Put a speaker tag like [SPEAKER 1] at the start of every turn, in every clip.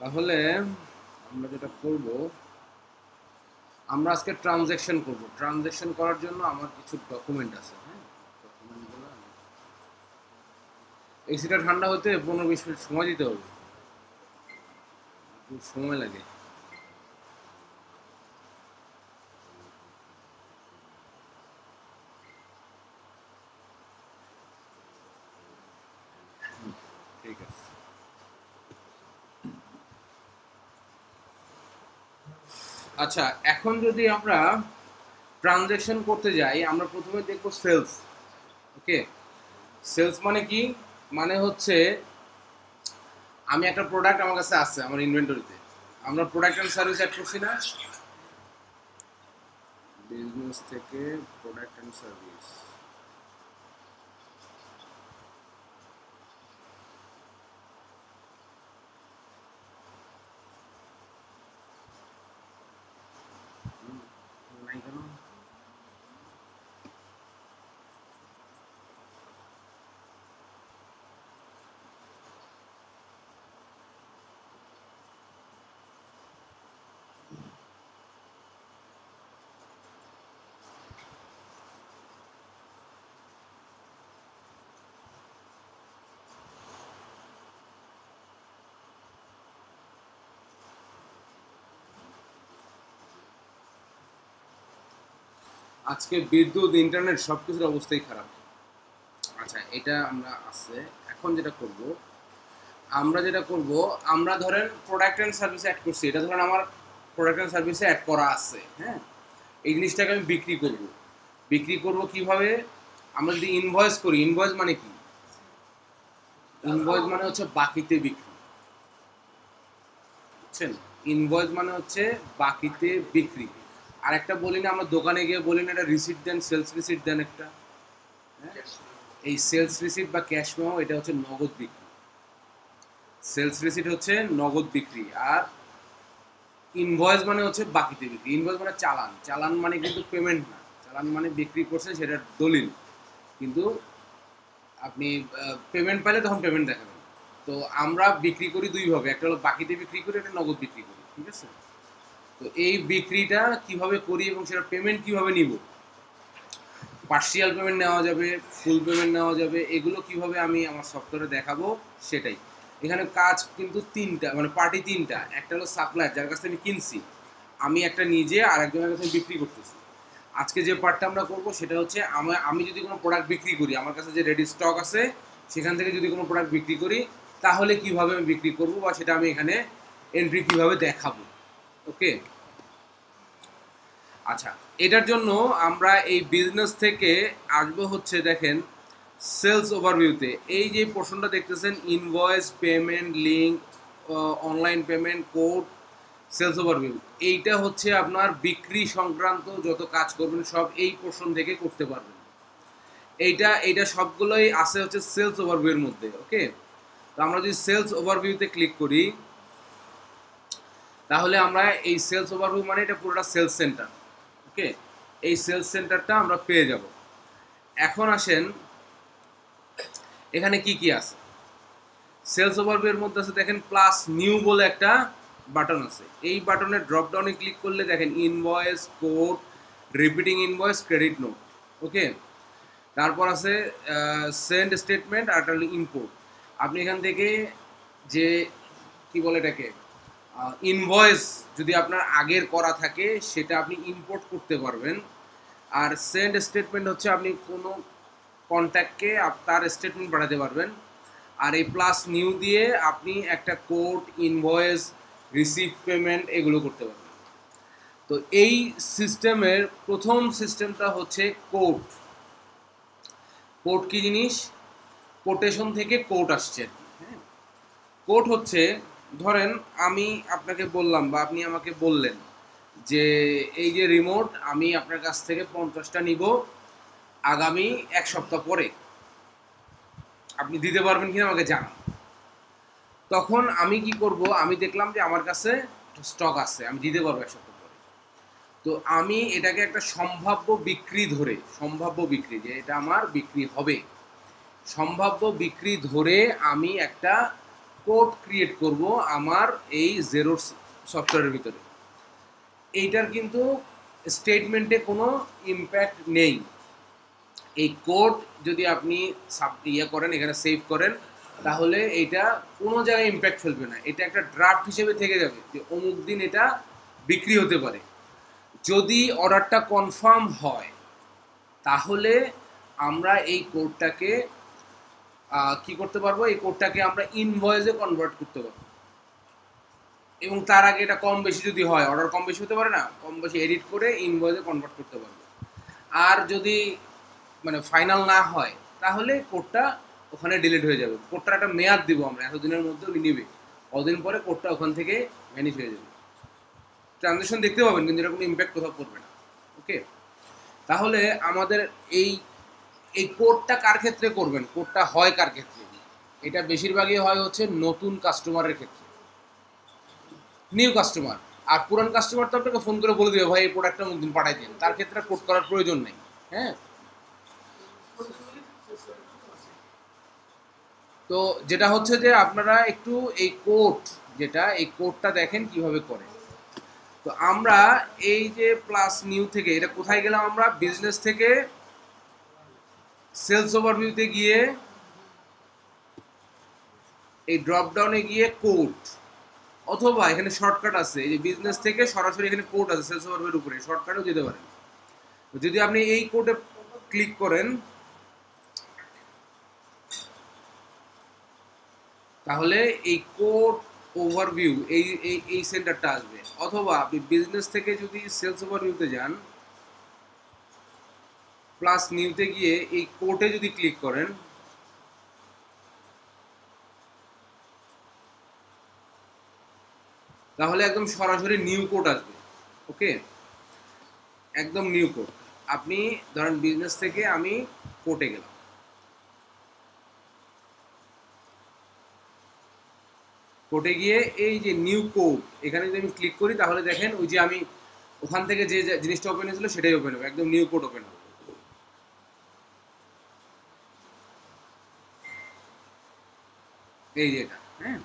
[SPEAKER 1] তাহলে আমরা যেটা করব, আমরা আজকে ট্রানজ্যাকশন করব। ট্রানজ্যাকশন করার জন্য আমার কিছু ডকুমেন্ট আছে। হ্যাঁ, ডকুমেন্টগুলো এসিটা ঠান্ডা হতে 15-20 মিনিট সময় দিতে হবে, একটু সময় লাগে। ঠিক আছে, আচ্ছা এখন যদি আমরা ট্রানজ্যাকশন করতে যাই, আমরা প্রথমে দেখব সেলস। ওকে, সেলস মানে কি? মানে হচ্ছে আমি একটা প্রোডাক্ট আমার কাছে আছে আমার ইনভেন্টরিতে, আমরা প্রোডাক্ট অ্যান্ড সার্ভিস অ্যাড করছি না, বিজনেস থেকে প্রোডাক্ট অ্যান্ড সার্ভিস। নাই কেন? আজকে বিদ্যুৎ ইন্টারনেট সবকিছুর অবস্থাই খারাপ। আচ্ছা এটা আমরা আছে, এখন যেটা করব আমরা ধরেন প্রোডাক্ট অ্যান্ড সার্ভিসে অ্যাড করছি, এটা ধরেন আমার প্রোডাক্ট অ্যান্ড সার্ভিসে অ্যাড করা আছে। হ্যাঁ, এই জিনিসটাকে আমি বিক্রি করব কিভাবে? আমরা যদি ইনভয়েস করি, ইনভয়েস মানে কি? ইনভয়েস মানে হচ্ছে বাকিতে বিক্রি, বুঝছেন? ইনভয়েস মানে হচ্ছে বাকিতে বিক্রি। আর একটা বলি না, আমরা দোকানে গিয়ে বলি না একটা রিসিট দেন, সেলস রিসিট দেন একটা। হ্যাঁ, এই সেলস রিসিট বা ক্যাশ মেমো এটা হচ্ছে নগদ বিক্রি। সেলস রিসিট হচ্ছে নগদ বিক্রি, আর ইনভয়েস মানে হচ্ছে বাকিতে বিক্রি। ইনভয়েস মানে চালান, চালান মানে কিন্তু পেমেন্ট না, চালান মানে বিক্রি করছে সেটার দলিল, কিন্তু আপনি পেমেন্ট পাইলে তখন পেমেন্ট দেখাবেন। তো আমরা বিক্রি করি দুইভাবে, একটা হলো বাকিতে বিক্রি করি, একটা নগদ বিক্রি করি। ঠিক আছে, তো এই বিক্রিটা কিভাবে করি এবং সেটা পেমেন্ট কিভাবে নিব, পার্শিয়াল পেমেন্ট নেওয়া যাবে, ফুল পেমেন্ট নেওয়া যাবে, এগুলো কিভাবে আমি আমার সফটওয়্যারে দেখাবো সেটাই। এখানে কাজ কিন্তু তিনটা, মানে পার্টি তিনটা। একটা হলো সাপ্লায়ার, যার কাছ থেকে আমি কিনছি, আমি একটা নিজে আর একজনের কাছে বিক্রি করতেছি। আজকে যে পার্টটা আমরা করবো সেটা হচ্ছে আমি যদি কোনো প্রোডাক্ট বিক্রি করি, আমার কাছে যে রেডি স্টক আছে সেখান থেকে যদি কোনো প্রোডাক্ট বিক্রি করি, তাহলে কিভাবে আমি বিক্রি করবো বা সেটা আমি এখানে এন্ট্রি কিভাবে দেখাবো। ওকে, আচ্ছা এটার জন্য আমরা এই বিজনেস থেকে আসবো হচ্ছে, দেখেন সেলস ওভারভিউতে এই যে পোর্শনটা দেখতেছেন, invoice, payment link, online payment, code, sales overview, এইটা হচ্ছে আপনার বিক্রি সংক্রান্ত যত কাজ করবেন সব এই পোর্শন থেকে করতে পারবেন। এইটা সবগুলোই আছে হচ্ছে সেলস ওভারভিউর মধ্যে। ওকে, তো আমরা যদি সেলস ওভারভিউতে ক্লিক করি, তাহলে আমরা এই সেলস ওভারভিউ মানে এটা পুরোটা সেলস সেন্টার। ওকে, এই সেলস সেন্টারটা আমরা পেয়ে যাব। এখন আসেন এখানে কি কি আছে। সেলস ওভারভিউর মধ্যে আছে দেখেন প্লাস নিউ বলে একটা বাটন আছে। এই বাটনের ড্রপ ডাউনে ক্লিক করলে দেখেন invoice, code, repeating invoice, credit note. Okay, তারপর আছে সেন্ড স্টেটমেন্ট আর একটা হলো ইম্পোর্ট। আপনি এখান থেকে যে কি বলে এটাকে ইনভয়েস যদি আপনার আগের করা থাকে সেটা আপনি ইম্পোর্ট করতে পারবেন। আর সেন্ড স্টেটমেন্ট হচ্ছে আপনি কোনো কন্ট্যাক্টকে তার স্টেটমেন্ট পাঠাতে পারবেন। আর এই প্লাস নিউ দিয়ে আপনি একটা কোড, ইনভয়েস, রিসিভ পেমেন্ট এগুলো করতে পারবেন। তো এই সিস্টেমের প্রথম সিস্টেমটা হচ্ছে কোড। কোড কি জিনিস? কোটেশন থেকে কোড আসছে। হ্যাঁ, কোড হচ্ছে ধরেন আমি আপনাকে বললাম বা আপনি আমাকে বললেন যে এই যে রিমোট আমি আপনার কাছ থেকে 50টা নিব আগামী 1 সপ্তাহ পরে, আপনি দিতে পারবেন কিনা আমাকে জানান। তখন আমি কি করব, আমি দেখলাম যে আমার কাছে স্টক আছে, আমি দিতে পারবো 1 সপ্তাহ পরে। তো আমি এটাকে একটা সম্ভাব্য বিক্রি ধরে, সম্ভাব্য বিক্রি যে এটা আমার বিক্রি হবে, সম্ভাব্য বিক্রি ধরে আমি একটা কোড ক্রিয়েট করব আমার এই জেরোর সফটওয়্যারের ভিতরে, এইটার কিন্তু স্টেটমেন্টে কোনো ইম্প্যাক্ট নেই। এই কোড যদি আপনি করেন, এখানে সেভ করেন, তাহলে এটা কোনো জায়গায় ইম্প্যাক্ট ফেলবে না। এটা একটা ড্রাফট হিসেবে থেকে যাবে যে অমুক দিন এটা বিক্রি হতে পারে। যদি অর্ডারটা কনফার্ম হয় তাহলে আমরা এই কোডটাকে কি করতে পারবো, এই কোডটাকে আমরা ইনভয়েসে কনভার্ট করতে পারবো। এবং তার আগে এটা কম বেশি যদি হয়, অর্ডার কম বেশি হতে পারে না, কম বেশি এডিট করে ইনভয়েসে কনভার্ট করতে পারবো। আর যদি মানে ফাইনাল না হয় তাহলে কোডটা ওখানে ডিলিট হয়ে যাবে। কোডটার একটা মেয়াদ দিব আমরা, এতদিনের মধ্যে উনি নিবে, কদিন পরে কোডটা ওখান থেকে ভ্যানিশ হয়ে যাবে। ট্রানজ্যাকশন দেখতে পাবেন কিন্তু এরকম ইম্প্যাক্ট কোথাও পড়বে না। ওকে, তাহলে আমাদের এই এই কোডটা কার ক্ষেত্রে করবেন, কোডটা হয় কার ক্ষেত্রে? এটা বেশিরভাগই হয় হচ্ছে নতুন কাস্টমারের ক্ষেত্রে, নিউ কাস্টমার। আর পুরান কাস্টমার তো আপনাকে ফোন করে বলে দেবে ভাই এই প্রোডাক্টটা দিন পাঠাই দিন, তার ক্ষেত্রে কোড করার প্রয়োজন নেই। হ্যাঁ, তো যেটা হচ্ছে যে আপনারা একটু এই কোড, যেটা এই কোডটা দেখেন কিভাবে করে। তো আমরা এই যে প্লাস নিউ থেকে এটা কোথায় গেলাম, আমরা বিজনেস থেকে সেলস ওভারভিউতে গিয়ে এই ড্রপ ডাউনে গিয়ে কোড, অথবা এখানে শর্টকাট আছে, এই যে বিজনেস থেকে সরাসরি এখানে কোড আছে সেলস ওভারভিউর উপরে, শর্টকাটেও যেতে পারেন। যদি আপনি এই কোডে ক্লিক করেন তাহলে এই কোড ওভারভিউ এই এই এই সেন্টারটা আসবে। অথবা আপনি বিজনেস থেকে যদি সেলস ওভারভিউতে যান, প্লাস নিউতে গিয়ে এই কোডে যদি ক্লিক করেন তাহলে একদম সরাসরি নিউ কোড আসবে। ওকে, একদম নিউ কোড। আপনি ধরেন বিজনেস থেকে আমি কোডে গেলাম, কোডে গিয়ে এই যে নিউ কোড এখানে যদি আমি ক্লিক করি তাহলে দেখেন ওই যে আমি ওখান থেকে যে জিনিসটা ওপেন হয়েছিল সেটাই ওপেন হবে, একদম নিউ কোড ওপেন হবে। এই যে এটা, হ্যাঁ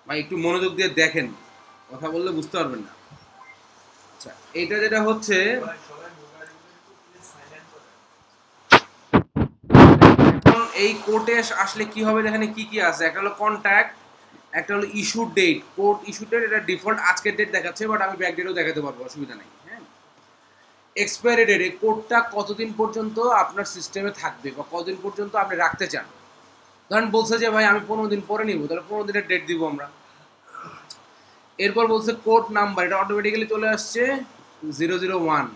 [SPEAKER 1] ভাই একটু মনোযোগ দিয়ে দেখেন, কথা বললে বুঝতে পারবেন না। আচ্ছা, এটা যেটা হচ্ছে এখন এই কোডে আসলে কি হবে, দেখেন কি কি আছে। একটা হলো কন্ট্যাক্ট, একটা হলো issue date. Code issue date এটা ডিফল্ট আজকের ডেট দেখাচ্ছে, বাট আমি ব্যাক ডেটও দেখাতে পারবো, অসুবিধা নেই। হ্যাঁ, এক্সপায়ারি ডেট, এই কোডটা কতদিন পর্যন্ত আপনার সিস্টেমে থাকবে বা কতদিন পর্যন্ত আপনি রাখতে চান। ধরেন বলছে যে ভাই আমি 15 দিন পরে নিব, তাহলে 15 দিনের ডেট দিব আমরা। এরপর বলছে কোড নাম্বার, এটা অটোমেটিক্যালি চলে আসছে 001।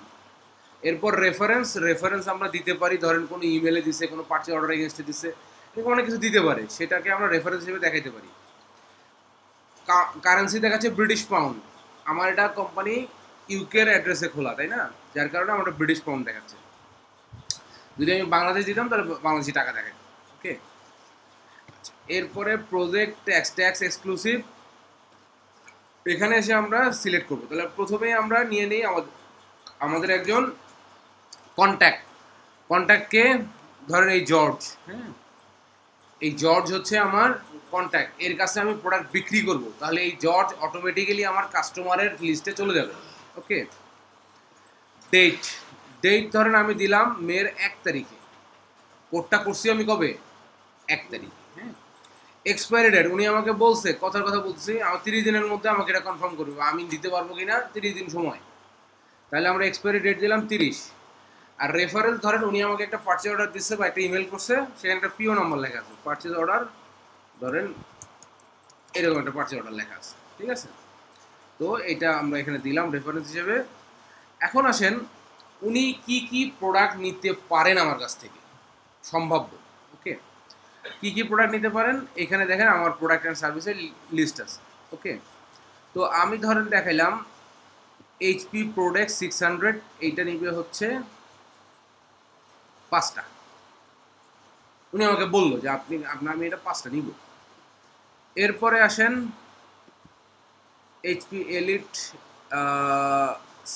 [SPEAKER 1] এরপর রেফারেন্স, রেফারেন্স আমরা দিতে পারি, ধরেন কোনো ইমেলে দিছে, কোনো পার্চেজ অর্ডার এগেনস্টে দিছে, এরকম অনেক কিছু দিতে পারে, সেটাকে আমরা রেফারেন্স হিসেবে দেখাইতে পারি। কারেন্সি দেখাচ্ছে ব্রিটিশ পাউন্ড, আমার এটা কোম্পানি ইউকের অ্যাড্রেসে খোলা, তাই না, যার কারণে আমার ব্রিটিশ পাউন্ড দেখাচ্ছে। যদি আমি বাংলাদেশ দিতাম তাহলে বাংলাদেশি টাকা দেখাই। ওকে, এরপরে প্রজেক্ট ট্যাক্স, ট্যাক্স এক্সক্লুসিভ, এখানে এসে আমরা সিলেক্ট করবো। তাহলে প্রথমেই আমরা নিয়ে নিই আমাদের একজন কন্ট্যাক্ট, কন্ট্যাক্টকে ধরেন এই জর্জ। হ্যাঁ, এই জর্জ হচ্ছে আমার কন্ট্যাক্ট, এর কাছে আমি প্রোডাক্ট বিক্রি করব, তাহলে এই জর্জ অটোমেটিক্যালি আমার কাস্টমারের লিস্টে চলে যাবে। ওকে, ডেট, ডেট ধরেন আমি দিলাম মের 1 তারিখে, কোডটা করছি আমি কবে, 1 তারিখ। হ্যাঁ, এক্সপায়ারি ডেট উনি আমাকে বলছে, কথার কথা বলছি, আমার 30 দিনের মধ্যে আমাকে এটা কনফার্ম করবে আমি দিতে পারবো কিনা, 30 দিন সময়, তাহলে আমরা এক্সপায়ারি ডেট দিলাম 30। আর রেফারেন্স ধরেন উনি আমাকে একটা পার্চেজ অর্ডার দিচ্ছে বা একটা ইমেল করছে, সেখানে একটা পিও নাম্বার লেখা আছে, পার্চেজ অর্ডার ধরেন এরকম একটা পার্চেজ অর্ডার লেখা আছে, ঠিক আছে। তো এটা আমরা এখানে দিলাম রেফারেন্স হিসেবে। এখন আসেন উনি কি কি প্রোডাক্ট নিতে পারেন আমার কাছ থেকে, সম্ভাব্য। ওকে, কি কি প্রোডাক্ট নিতে পারেন এখানে দেখেন আমার প্রোডাক্ট অ্যান্ড সার্ভিসের লিস্ট আছে। ওকে, তো আমি ধরেন দেখাইলাম এইচপি প্রোডাক্ট 600, এইটা নিবে হচ্ছে 5টা। উনি আমাকে বললো যে আমি এটা 5টা নিব। এরপরে আসেন এইচপি এলিট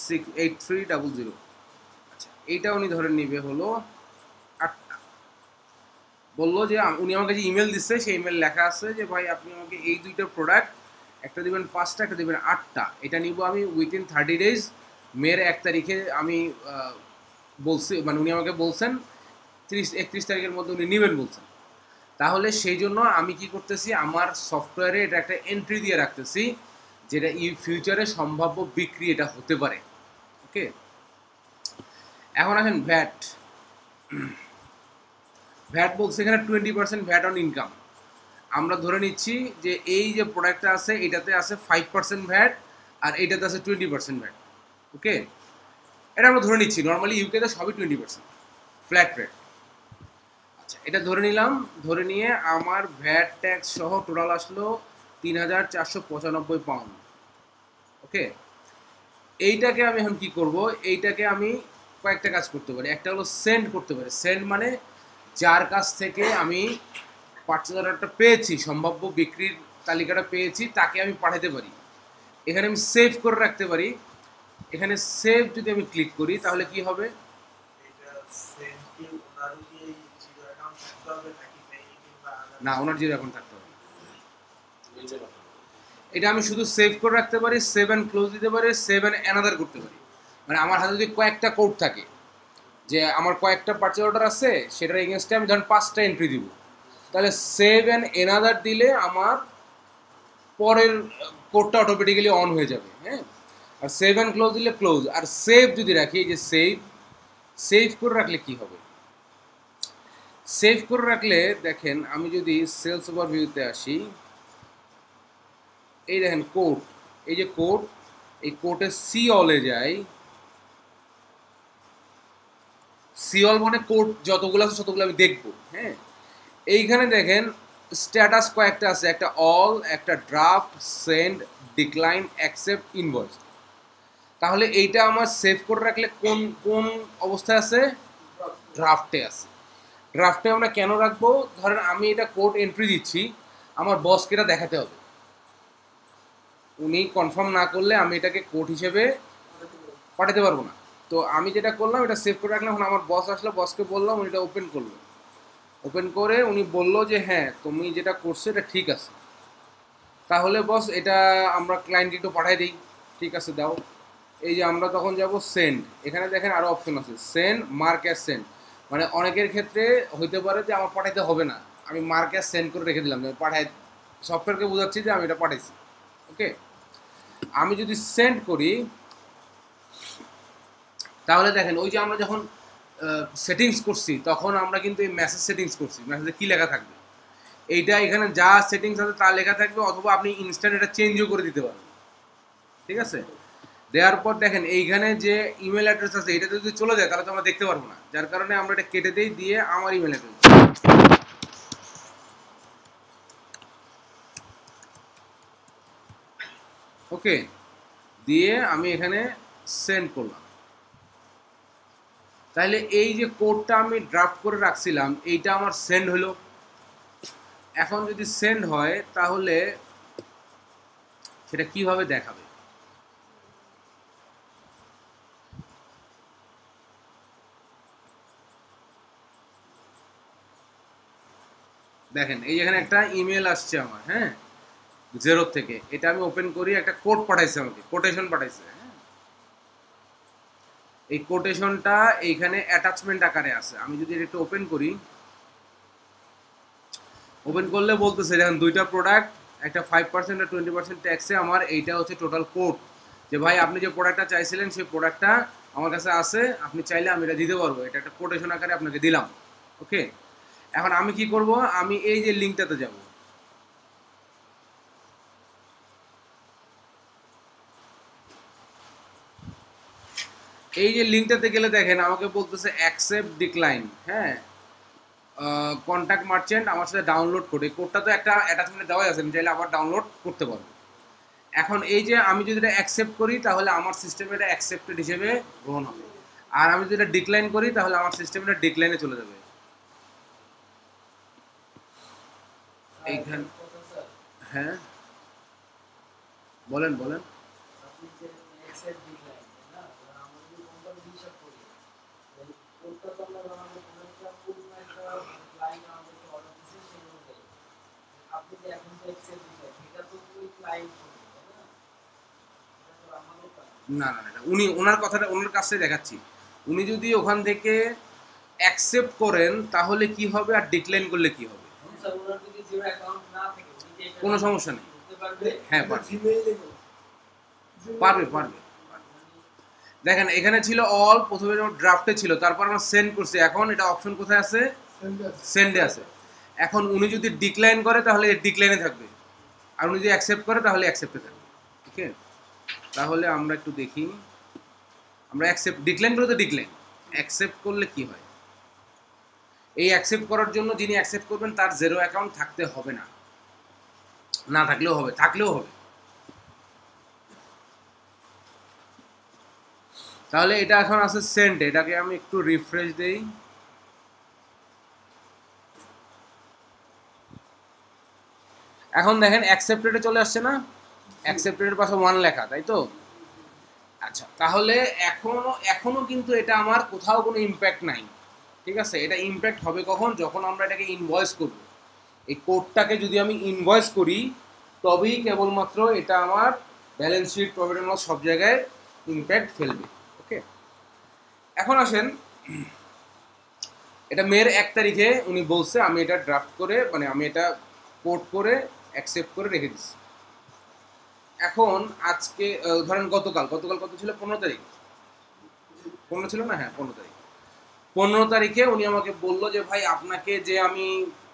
[SPEAKER 1] 8300, আচ্ছা এইটা উনি ধরেন নিবে হলো 8টা। বললো যে উনি আমাকে যে ইমেল দিচ্ছে সেই ইমেল লেখা আছে যে ভাই আপনি আমাকে এই দুইটা প্রোডাক্ট, একটা দিবেন 5টা, একটা দিবেন 8টা, এটা নিব আমি উইথিন 30 ডেজ, মের 1 তারিখে আমি বলছি, মানে উনি আমাকে বলছেন 31 তারিখের মধ্যে উনি নেবেন বলছেন। তাহলে সেই জন্য আমি কি করতেছি, আমার সফটওয়্যারে এটা একটা এন্ট্রি দিয়ে রাখতেছি যেটা ফিউচারে সম্ভাব্য বিক্রি এটা হতে পারে। ওকে, এখন আসেন ভ্যাট। ভ্যাট বলছে এখানে 20% ভ্যাট অন ইনকাম। আমরা ধরে নিচ্ছি যে এই যে প্রোডাক্টটা আছে এটাতে আছে 5% ভ্যাট আর এইটাতে আছে 20% ভ্যাট। ওকে, এটা আমরা ধরে নিচ্ছি, নর্মালি ইউকেতে সবই 20% ফ্ল্যাট রেট। আচ্ছা, এটা ধরে নিলাম, ধরে নিয়ে আমার ভ্যাট ট্যাক্স সহ টোটাল আসলো 3,495 পাউন্ড। ওকে, এইটাকে আমি এখন কি করব, এইটাকে আমি কয়েকটা কাজ করতে পারি। একটা হলো সেন্ড করতে পারি। সেন্ড মানে যার কাছ থেকে আমি পার্চেজ অর্ডারটা পেয়েছি, সম্ভাব্য বিক্রির তালিকাটা পেয়েছি, তাকে আমি পাঠাতে পারি। এখানে আমি সেভ করে রাখতে পারি। এখানে সেভ যদি আমি ক্লিক করি তাহলে কি হবে, না ওনার জিরো অ্যাকাউন্ট থাকতে হবে। এটা আমি শুধু সেভ করে রাখতে পারি, সেভ অ্যান্ড ক্লোজ দিতে পারি, সেভ অ্যান্ড অ্যানাদার করতে পারি। মানে আমার হাতে যদি কয়েকটা কোড থাকে, যে আমার কয়েকটা পার্চেজ অর্ডার আছে, সেটার এগেনস্টে আমি ধরেন 5টা এন্ট্রি দিব, তাহলে সেভ অ্যান্ড এনাদার দিলে আমার পরের কোডটা অটোমেটিক্যালি অন হয়ে যাবে। হ্যাঁ, আর সেভ অ্যান্ড ক্লোজ দিলে ক্লোজ। আর সেভ যদি রাখি, যে সেভ, সেভ করে রাখলে কি হবে, সেভ করে রাখলে দেখেন আমি যদি সেলস ওভারভিউতে আসি, এই দেখেন কোড, এই যে কোড, এই কোডে সি অলে যাই। সি অল মানে কোড যতগুলো আছে ততগুলো আমি দেখবো। হ্যাঁ, এইখানে দেখেন স্ট্যাটাস কয়েকটা আছে, একটা অল, একটা draft, send, decline, accept, invoice. তাহলে এইটা আমার সেভ করে রাখলে কোন কোন অবস্থায় আছে, ড্রাফটে আছে। ড্রাফটে আমরা কেন রাখবো, ধরেন আমি এটা কোড এন্ট্রি দিচ্ছি, আমার বসকে এটা দেখাতে হবে, উনি কনফার্ম না করলে আমি এটাকে কোড হিসেবে পাঠাতে পারবো না। তো আমি যেটা করলাম, এটা সেভ করে রাখলাম, এখন আমার বস আসলে বসকে বললাম, উনি এটা ওপেন করলো, ওপেন করে উনি বললো যে হ্যাঁ তুমি যেটা করছো এটা ঠিক আছে। তাহলে বস এটা আমরা ক্লায়েন্টকে একটু পাঠাই দিই। ঠিক আছে দাও। এই যে আমরা তখন যাব সেন্ড, এখানে দেখেন আরও অপশন আছে, সেন্ড, মার্ক অ্যাজ সেন্ড। মানে অনেকের ক্ষেত্রে হইতে পারে যে আমার পাঠাইতে হবে না, আমি মার্ক অ্যাজ সেন্ড করে রেখে দিলাম, পাঠাই, সফটওয়্যারকে বোঝাচ্ছি যে আমি এটা পাঠাইছি। ওকে, আমি যদি সেন্ড করি তাহলে দেখেন ওই যে আমরা যখন সেটিংস করছি তখন আমরা কিন্তু এই মেসেজ সেটিংস করছি, মেসেজে কী লেখা থাকবে এইটা এখানে যা সেটিংস আছে তা লেখা থাকবে, অথবা আপনি ইনস্ট্যান্ট এটা চেঞ্জও করে দিতে পারবেন। ঠিক আছে, দেওয়ার পর দেখেন এইখানে যে ইমেল অ্যাড্রেস আছে এটা যদি চলে যায় তাহলে তো আমরা দেখতে পারবো না, যার কারণে আমরা এটা কেটে দিই, দিয়ে আমার ইমেল অ্যাড্রেস, ওকে, দিয়ে আমি এখানে সেন্ড করলাম। তাহলে এই যে কোডটা আমি ড্রাফট করে রাখছিলাম এইটা আমার সেন্ড হলো। এখন যদি সেন্ড হয় তাহলে সেটা কিভাবে দেখাবে, দেখেন এই যেখানে একটা ইমেল আসছে আমার, হ্যাঁ, জেরো থেকে, এটা আমি ওপেন করি, একটা কোড পাঠাইছে আমাকে, কোটেশন পাঠাইছে। হ্যাঁ, এই কোটেশনটা এইখানে অ্যাটাচমেন্ট আকারে আছে, আমি যদি এটা একটু ওপেন করি, ওপেন করলে বলতেছে দেখেন দুইটা প্রোডাক্ট, একটা 5% আর 20% ট্যাক্সে আমার এইটা হচ্ছে টোটাল কোড, যে ভাই আপনি যে প্রোডাক্টটা চাইছিলেন সেই প্রোডাক্টটা আমার কাছে আছে, আপনি চাইলে আমি এটা দিতে পারবো, এটা একটা কোটেশন আকারে আপনাকে দিলাম। ওকে, এখন আমি কি করব, আমি এই যে লিঙ্কটাতে যাব, এই যে লিঙ্কটাতে গেলে দেখেন আমাকে বলতেছে অ্যাকসেপ্ট, ডিক্লাইন, হ্যাঁ, কন্ট্যাক্ট মার্চেন্ট আমার সাথে ডাউনলোড করে, কোডটা তো একটা অ্যাটাচমেন্টে দেওয়াই আছে, আমি চাইলে আবার ডাউনলোড করতে পারবো। এখন এই যে আমি যদি এটা অ্যাকসেপ্ট করি তাহলে আমার সিস্টেমে এটা অ্যাকসেপ্টেড হিসেবে গ্রহণ হবে, আর আমি যদি এটা ডিক্লাইন করি তাহলে আমার সিস্টেমে এটা ডিক্লাইনে চলে যাবে। এইখান, হ্যাঁ বলেন বলেন। না না না, উনি ওনার কথাটা ওনার কাছে দেখাচ্ছি। উনি যদি ওখান থেকে অ্যাকসেপ্ট করেন তাহলে কি হবে, আর ডিক্লাইন করলে কি হবে? কোনো সমস্যা নেই। হ্যাঁ পারবে পারবে। দেখেন এখানে ছিল অল, প্রথমে যখন ড্রাফটে ছিল, তারপর আমরা সেন্ড করছি, এখন এটা অপশন কোথায় আছে? সেন্ডে আছে। এখন উনি যদি ডিক্লাইন করে তাহলে ডিক্লাইনে থাকবে, আর উনি যদি অ্যাকসেপ্ট করে তাহলে অ্যাকসেপ্টে থাকবে। ঠিক আছে, তাহলে আমরা একটু দেখি। আমরা অ্যাকসেপ্ট ডিক্লাইন করলে তো ডিক্লাইন, অ্যাকসেপ্ট করলে কি হয়? এই অ্যাকসেপ্ট করার জন্য যিনি অ্যাকসেপ্ট করবেন তার জেরো অ্যাকাউন্ট থাকতে হবে না, না থাকলেও হবে, থাকলেও হবে। তাহলে এটা এখন আছে সেন্ট, এটাকে আমি একটু রিফ্রেশ দেই। এখন দেখেন অ্যাকসেপ্টেডে চলে আসছে না? অ্যাকসেপ্টেডের পাশে 1 লেখা, তাই তো? আচ্ছা, তাহলে এখনো কিন্তু এটা আমার কোথাও কোনো ইম্প্যাক্ট নাই। ঠিক আছে, এটা ইম্প্যাক্ট হবে কখন? যখন আমরা এটাকে ইনভয়েস করব। এই কোডটাকে যদি আমি ইনভয়েস করি তবেই কেবলমাত্র এটা আমার balance sheet, profit and loss সব জায়গায় ইম্প্যাক্ট ফেলবে। ওকে, এখন আসেন, এটা মের 1 তারিখে উনি বলছে, আমি এটা ড্রাফট করে, মানে আমি এটা কোড করে অ্যাকসেপ্ট করে রেখে দিচ্ছি। এখন আজকে ধরেন গতকাল কত ছিল? 15 তারিখ, 15 ছিল না? হ্যাঁ 15 তারিখ। 15 তারিখে উনি আমাকে বললো যে ভাই আপনাকে যে আমি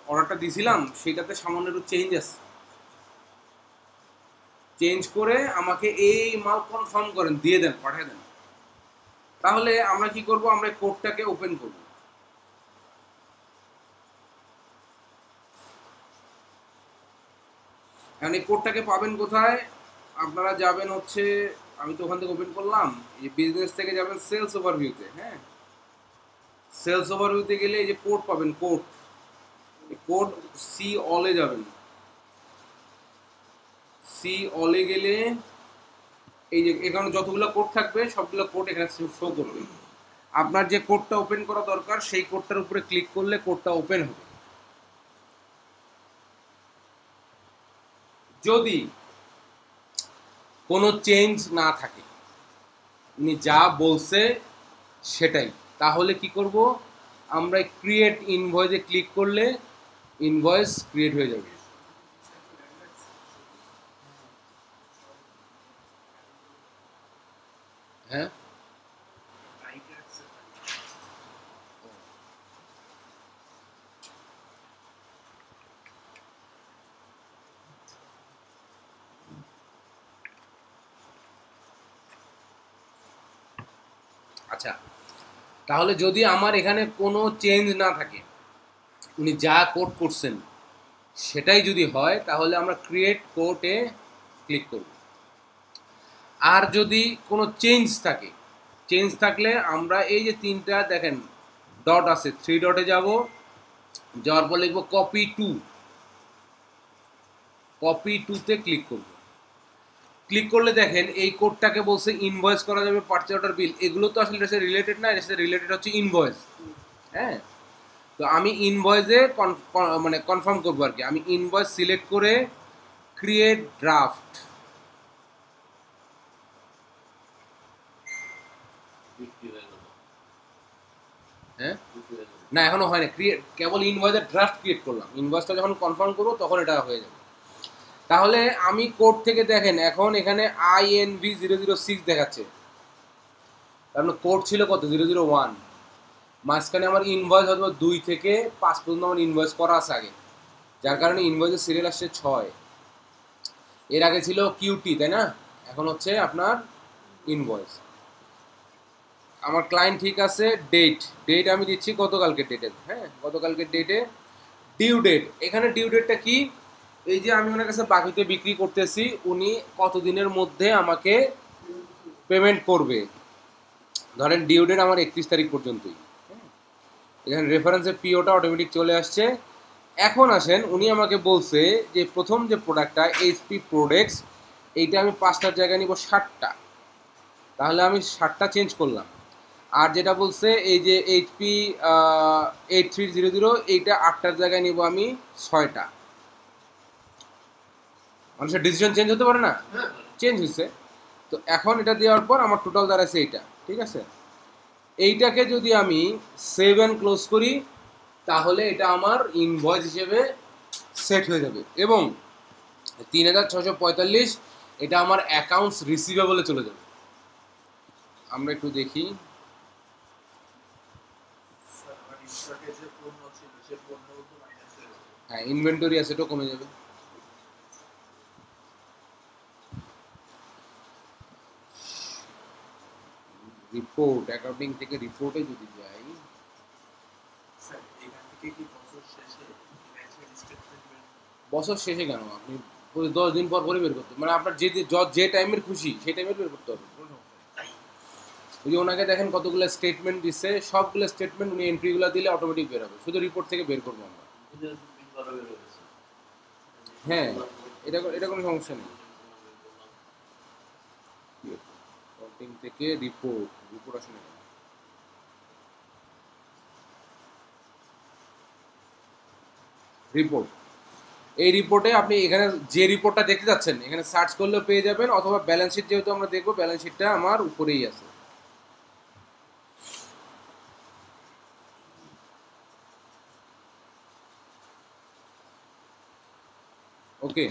[SPEAKER 1] অর্ডারটা দিয়েছিলাম সেটাতে সামান্য একটু চেঞ্জ আছে, চেঞ্জ করে আমাকে এই মাল কনফার্ম করেন, দিয়ে দেন, পাঠিয়ে দেন। তাহলে আমরা কি করব? আমরা কোডটাকে ওপেন করব। এখন এই কোডটাকে পাবেন কোথায়? আপনারা যাবেন হচ্ছে, আমি তো ওখান থেকে ওপেন করলাম, এই বিজনেস থেকে যাবেন সেলস ওভারভিউতে। হ্যাঁ, সেলস ওভারভিউতে গেলে এই যে কোড পাবেন, কোড সি অলে যাবেন। সি অলে গেলে এই যে এখানে যতগুলো কোড থাকবে সবগুলো কোড এখানে শো করবে। আপনার যে কোডটা ওপেন করা দরকার সেই কোডটার উপরে ক্লিক করলে কোডটা ওপেন হবে। যদি কোনো চেঞ্জ না থাকে, উনি যা বলছে সেটাই, তাহলে কি করব? আমরা ক্রিয়েট ইনভয়েসে ক্লিক করলে ইনভয়েস ক্রিয়েট হয়ে যাবে। হ্যাঁ, আচ্ছা, তাহলে যদি আমার এখানে কোনো চেঞ্জ না থাকে, উনি যা কোড করছেন সেটাই যদি হয়, তাহলে আমরা ক্রিয়েট কোডে ক্লিক করব। আর যদি কোনো চেঞ্জ থাকে, চেঞ্জ থাকলে আমরা এই যে 3টা দেখেন ডট আছে, 3 ডটে যাব, যাওয়ার পর লিখবো কপি টু, কপি টুতে ক্লিক করব। ক্লিক করলে দেখেন এই কোডটাকে বলছে ইনভয়েস করা যাবে, পারচেজ অর্ডার, বিল, এগুলো তো আসলে এর রিলেটেড না, এর সাথে রিলেটেড হচ্ছে ইনভয়েস। হ্যাঁ, তো আমি ইনভয়েসে মানে কনফার্ম করবো আর কি। আমি ইনভয়েস সিলেক্ট করে ক্রিয়েট ড্রাফট, হ্যাঁ না এখনো হয় না, ক্রিয়েট কেবল ইনভয়েসের ড্রাফট ক্রিয়েট করলাম, ইনভয়েসটা যখন কনফার্ম করবো তখন এটা হয়ে যাবে। তাহলে আমি কোড থেকে দেখেন এখন এখানে INV006 দেখাচ্ছে, তার মানে কোড ছিল কত? 001। মাঝখানে আমার ইনভয়েস হয়তো 2 থেকে 5 পর্যন্ত আমার ইনভয়েস করা আছে আগে, যার কারণে ইনভয়েসের সিরিয়াল আসছে 6। এর আগে ছিল কিউটি, তাই না? এখন হচ্ছে আপনার ইনভয়েস। আমার ক্লায়েন্ট ঠিক আছে, ডেট আমি দিচ্ছি গতকালকে ডেটে। হ্যাঁ, গতকালকে ডেটে ডিউ ডেট। এখানে ডিউ ডেটটা কি? এই যে আমি ওনার কাছে বাকিতে বিক্রি করতেছি, উনি কতদিনের মধ্যে আমাকে পেমেন্ট করবে। ধরেন ডিউ ডেট আমার 31 তারিখ পর্যন্তই। এখানে রেফারেন্সের পিওটা অটোমেটিক চলে আসছে। এখন আসেন, উনি আমাকে বলছে যে প্রথম যে প্রোডাক্টটা HP প্রোডাক্টস, এইটা আমি 5টার জায়গায় নিব 60টা, তাহলে আমি 60টা চেঞ্জ করলাম। আর যেটা বলছে এই যে HP 8300, এইটা 8টার জায়গায় নিব আমি 6টা। মানুষের ডিসিশন চেঞ্জ হতে পারে না? চেঞ্জ হয়েছে। তো এখন এটা দেওয়ার পর আমার টোটাল দাঁড়াচ্ছে এইটা, ঠিক আছে। এইটাকে যদি আমি সেভ অ্যান্ড ক্লোজ করি তাহলে এটা আমার ইনভয়েস হিসেবে সেট হয়ে যাবে এবং 3645 এটা আমার অ্যাকাউন্টস রিসিভেবলে চলে যাবে। আমরা একটু দেখি। হ্যাঁ, ইনভেন্টরি অ্যাসেটও কমে যাবে। রিপোর্ট, অ্যাকাউন্টিং থেকে রিপোর্টে যদি যাই, বছর শেষে কেন, আপনি 10 দিন পর পরই বের করতে, মানে আপনার যে টাইমের খুশি সেই টাইমে বের করতে হবে। ওই যে ওনাকে দেখেন কতগুলো স্টেটমেন্ট দিচ্ছে, সবগুলো স্টেটমেন্ট উনি এন্ট্রিগুলো দিলে অটোমেটিক বের হবে, শুধু রিপোর্ট থেকে বের করবো আমরা। হ্যাঁ, এটা কোনো সমস্যা নেই। অ্যাকাউন্টিং থেকে রিপোর্ট আসলে রিপোর্ট, এই রিপোর্টে আপনি এখানে যে রিপোর্টটা দেখতে যাচ্ছেন এখানে সার্চ করলেও পেয়ে যাবেন, অথবা ব্যালেন্স শিট, যেহেতু আমরা দেখবো ব্যালেন্স শিটটা আমার উপরেই আছে। ওকে,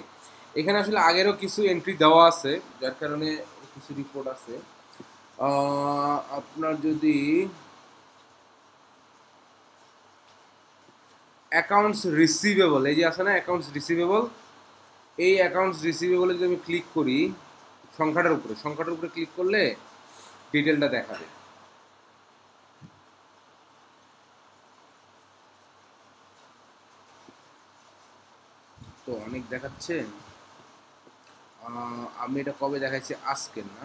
[SPEAKER 1] এখানে আসলে আগেরও কিছু এন্ট্রি দেওয়া আছে যার কারণে কিছু রিপোর্ট আছে। আপনার যদি অ্যাকাউন্টস রিসিভেবল, এই যে আছে না অ্যাকাউন্টস রিসিভেবল, এই অ্যাকাউন্টস রিসিভেবলে যদি আমি ক্লিক করি সংখ্যাটার উপরে ক্লিক করলে ডিটেলটা দেখাবে। তো অনেক দেখাচ্ছে, আমি এটা কবে দেখাচ্ছি, আজকের না,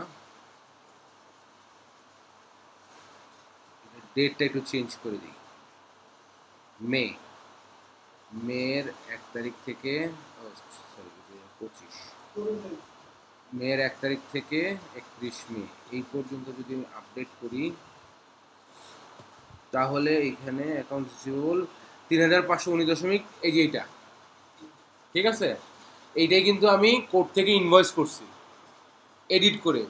[SPEAKER 1] ডেটটা একটু চেঞ্জ করে দিই। মের 1 তারিখ থেকে, সরি 25, মের 1 তারিখ থেকে 31 মে এই পর্যন্ত যদি আমি আপডেট করি তাহলে এখানে অ্যাকাউন্ট রিসিভেবল 3519 এই যে এইটা, ঠিক আছে। এইটাই কিন্তু আমি কোড থেকে ইনভয়েস করছি এডিট করে।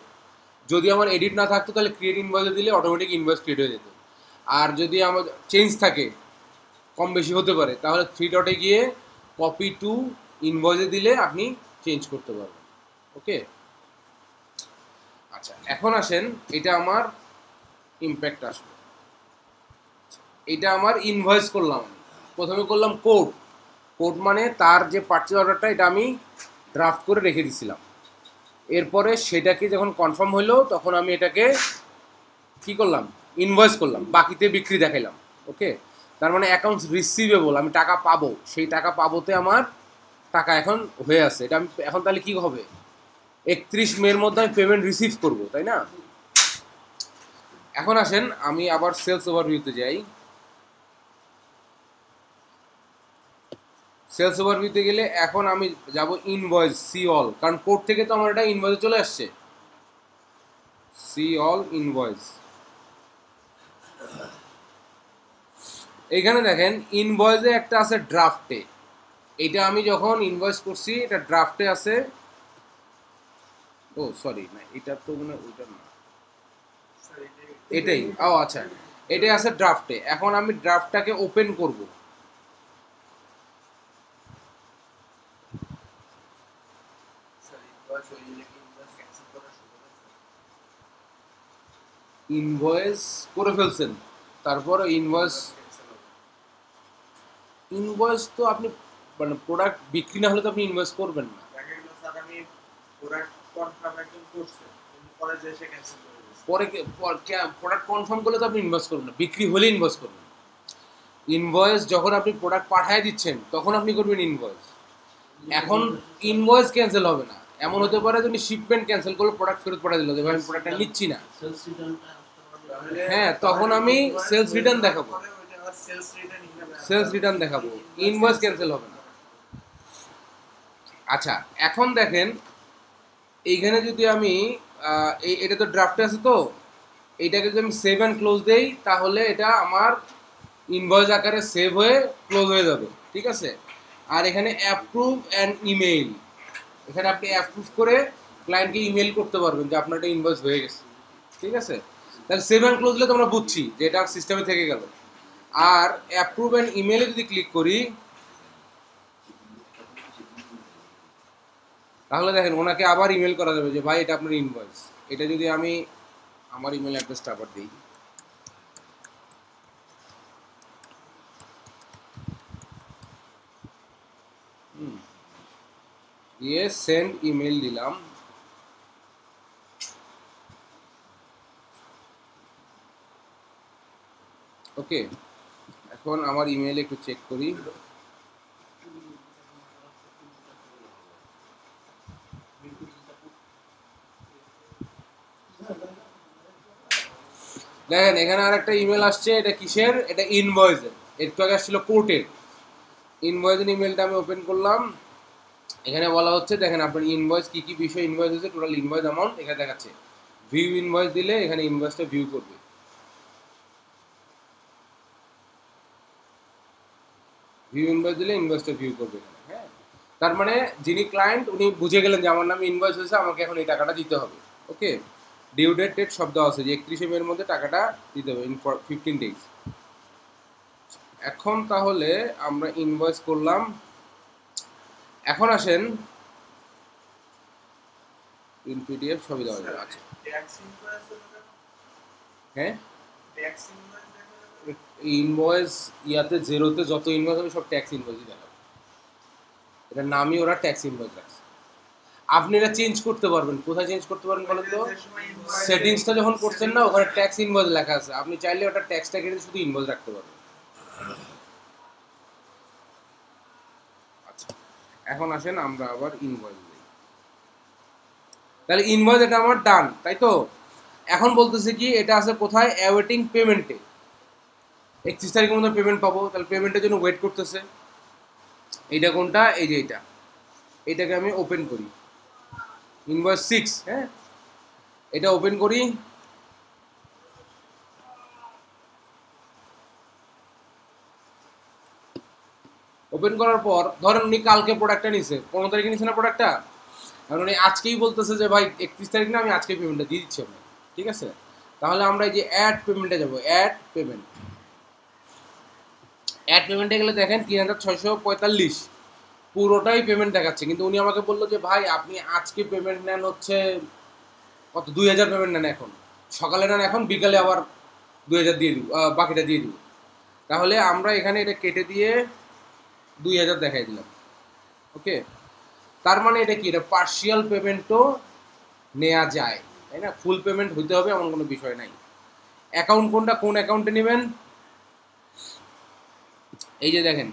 [SPEAKER 1] যদি আমার এডিট না থাকতো তাহলে ক্রিয়েট ইনভয়েসে দিলে অটোমেটিক ইনভয়েস ক্রিয়েট হয়ে যেত। আর যদি আমার চেঞ্জ থাকে, কম বেশি হতে পারে, তাহলে 3 ডটে গিয়ে কপি টু ইনভয়েসে দিলে আপনি চেঞ্জ করতে পারবেন। ওকে, আচ্ছা এখন আসেন, এটা আমার ইম্প্যাক্ট আসবে। এটা আমার ইনভয়েস করলাম, প্রথমে করলাম কোড মানে তার যে পারচেজ অর্ডারটা এটা আমি ড্রাফট করে রেখে দিছিলাম। এরপরে সেটাকে যখন কনফার্ম হলো তখন আমি এটাকে কি করলাম, ইনভয়েস করলাম, বাকিতে বিক্রি দেখাইলাম। ওকে, তার মানে অ্যাকাউন্টস রিসিভেবল, আমি টাকা পাবো, সেই টাকা পাবোতে আমার টাকা এখন হয়ে আছে। এটা আমি এখন তাহলে কি হবে, 31 মের মধ্যে আমি পেমেন্ট রিসিভ করব, তাই না। এখন আসেন আমি আবার সেলস ওভারভিউতে যাই। সেলস ওভারভিউতে গেলে এখন আমি যাব ইনভয়েস, সি অল, কারণ কোড থেকে তো আমার এটা ইনভয়েসে চলে আসছে। সি অল ইনভয়েস, এইখানে দেখেন ইনভয়েসে একটা আছে ড্রাফটে, এটা আমি যখন ইনভয়েস করছি এটা ড্রাফটে আছে। ও সরি, না এটা তো মানে ওইটা না, এটাই, ও আচ্ছা, এটাই আছে ড্রাফটে। এখন আমি ড্রাফটটাকে ওপেন করব। ইনভয়েস করে ফেলছেন, তারপর ইনভয়েস তো আপনি মানে প্রোডাক্ট বিক্রি না হলে তো আপনি ইনভয়েস করবেন না। পরে প্রোডাক্ট কনফার্ম করলে তো আপনি ইনভয়েস করবেন না, বিক্রি হলে ইনভয়েস করবেন। ইনভয়েস যখন আপনি প্রোডাক্ট পাঠিয়ে দিচ্ছেন তখন আপনি করবেন ইনভয়েস। এখন ইনভয়েস ক্যান্সেল হবে না, এমন হতে পারে যদি শিপমেন্ট ক্যান্সেল করলে প্রোডাক্ট ফেরত পাঠিয়ে দিল যে ভাই আমি প্রোডাক্টটা নিচ্ছি না, হ্যাঁ তখন আমি সেলস রিটার্ন দেখাবো, ইনভয়েস ক্যান্সেল হবে না। আচ্ছা এখন দেখেন এইখানে যদি আমি এটা তো ড্রাফটে আছে, তো এইটাকে যদি আমি সেভ অ্যান্ড ক্লোজ দেই তাহলে এটা আমার ইনভয়েস আকারে সেভ হয়ে ক্লোজ হয়ে যাবে, ঠিক আছে। আর এখানে অ্যাপ্রুভ অ্যান্ড ইমেইল, এখানে আপনি অ্যাপ্রুভ করে ক্লায়েন্টকে ইমেল করতে পারবেন যে আপনার একটা ইনভয়েস হয়ে গেছে, ঠিক আছে? তাহলে সেভ অ্যান্ড ক্লোজ দিলে তো আমরা বুঝছি যে এটা সিস্টেমে থেকে গেল। আর অ্যাপ্রুভ অ্যান্ড ইমেলে যদি ক্লিক করি তাহলে দেখেন ওনাকে আবার ইমেল করা যাবে যে ভাই এটা আপনার ইনভয়েস। এটা যদি আমি আমার ইমেল অ্যাড্রেসটা আবার দিই, দিয়ে সেন্ড ইমেল দিলাম, ওকে। এখন আমার ইমেল একটু চেক করি, দেখেন এখানে আর একটা ইমেল আসছে। এটা কিসের? এটা ইনভয়েসের। একটু আগে আসছিল কোর্টের। ইনভয়েসের ইমেলটা আমি ওপেন করলাম। এখানে বলা হচ্ছে দেখেন আপনার ইনভয়েস কি কি বিষয় ইনভয়েস হচ্ছে, টোটাল ইনভয়েস অ্যামাউন্ট এখানে দেখাচ্ছে। ভিউ ইনভয়েস দিলে এখানে ইনভয়েসটা ভিউ করবে। ভিউ ইনভয়েস দিলে ইনভয়েসটা ভিউ করবে এখানে, হ্যাঁ। তার মানে যিনি ক্লায়েন্ট উনি বুঝে গেলেন যে আমার নামে ইনভয়েস হয়েছে, আমাকে এখন এই টাকাটা দিতে হবে, ওকে। ডিউ ডেট সব দেওয়া আছে যে 31 মের মধ্যে টাকাটা দিতে হবে ইন 15 ডেজ। এখন তাহলে আমরা ইনভয়েস করলাম। এখন আসেন ইন পিডিএফ সবই দেওয়া যাবে, আচ্ছা হ্যাঁ। ইনভয়েস ইয়াতে জেরোতে যত ইনভয়েস হবে সব ট্যাক্স ইনভয়েসই দেখাবে। এটার নামই ওরা ট্যাক্স ইনভয়েস রাখছে। আপনি এটা চেঞ্জ করতে পারবেন। কোথায় চেঞ্জ করতে পারবেন বলেন তো? সেটিংসটা যখন করছেন না ওখানে ট্যাক্স ইনভয়েস লেখা আছে, আপনি চাইলে ওটা ট্যাক্সটা কেটে শুধু ইনভয়েস রাখতে পারবেন। আচ্ছা এখন আসেন আমরা আবার ইনভয়েস দিই। তাহলে ইনভয়েস এটা আমার ডান, তাই তো? এখন বলতেছে কি এটা আছে কোথায়? অ্যাওয়েটিং পেমেন্টে। 31 তারিখের মধ্যে পেমেন্ট পাবো, তাহলে পেমেন্টের জন্য ওয়েট করতেছে। এইটা কোনটা? এই যে এইটা, এইটাকে আমি ওপেন করি, ইনভয়েস 6, হ্যাঁ। এটা ওপেন করি, ওপেন করার পর ধরেন উনি কালকে প্রোডাক্টটা নিছে, 15 তারিখে নিছে না প্রোডাক্টটা, আর উনি আজকেই বলতেছে যে ভাই 31 তারিখ না আমি আজকেই পেমেন্টটা দিয়ে দিচ্ছি আপনাকে, ঠিক আছে? তাহলে আমরা এই যে অ্যাড পেমেন্টে যাবো, অ্যাড পেমেন্ট। অ্যাড পেমেন্টে গেলে দেখেন 3645 পুরোটাই পেমেন্ট দেখাচ্ছে, কিন্তু উনি আমাকে বললো যে ভাই আপনি আজকে পেমেন্ট নেন হচ্ছে কত, 2000 পেমেন্ট নেন, এখন সকালে নেন, এখন বিকালে আবার 2000 দিয়ে দিব, বাকিটা দিয়ে দিব। তাহলে আমরা এখানে এটা কেটে দিয়ে 2000 দেখাই দিলাম, ওকে। তার মানে এটা কি? এটা পার্শিয়াল পেমেন্টও নেওয়া যায়, তাই না? ফুল পেমেন্ট হইতে হবে এমন কোনো বিষয় নাই। অ্যাকাউন্ট কোনটা, কোন অ্যাকাউন্টে নেবেন? এই যে দেখেন,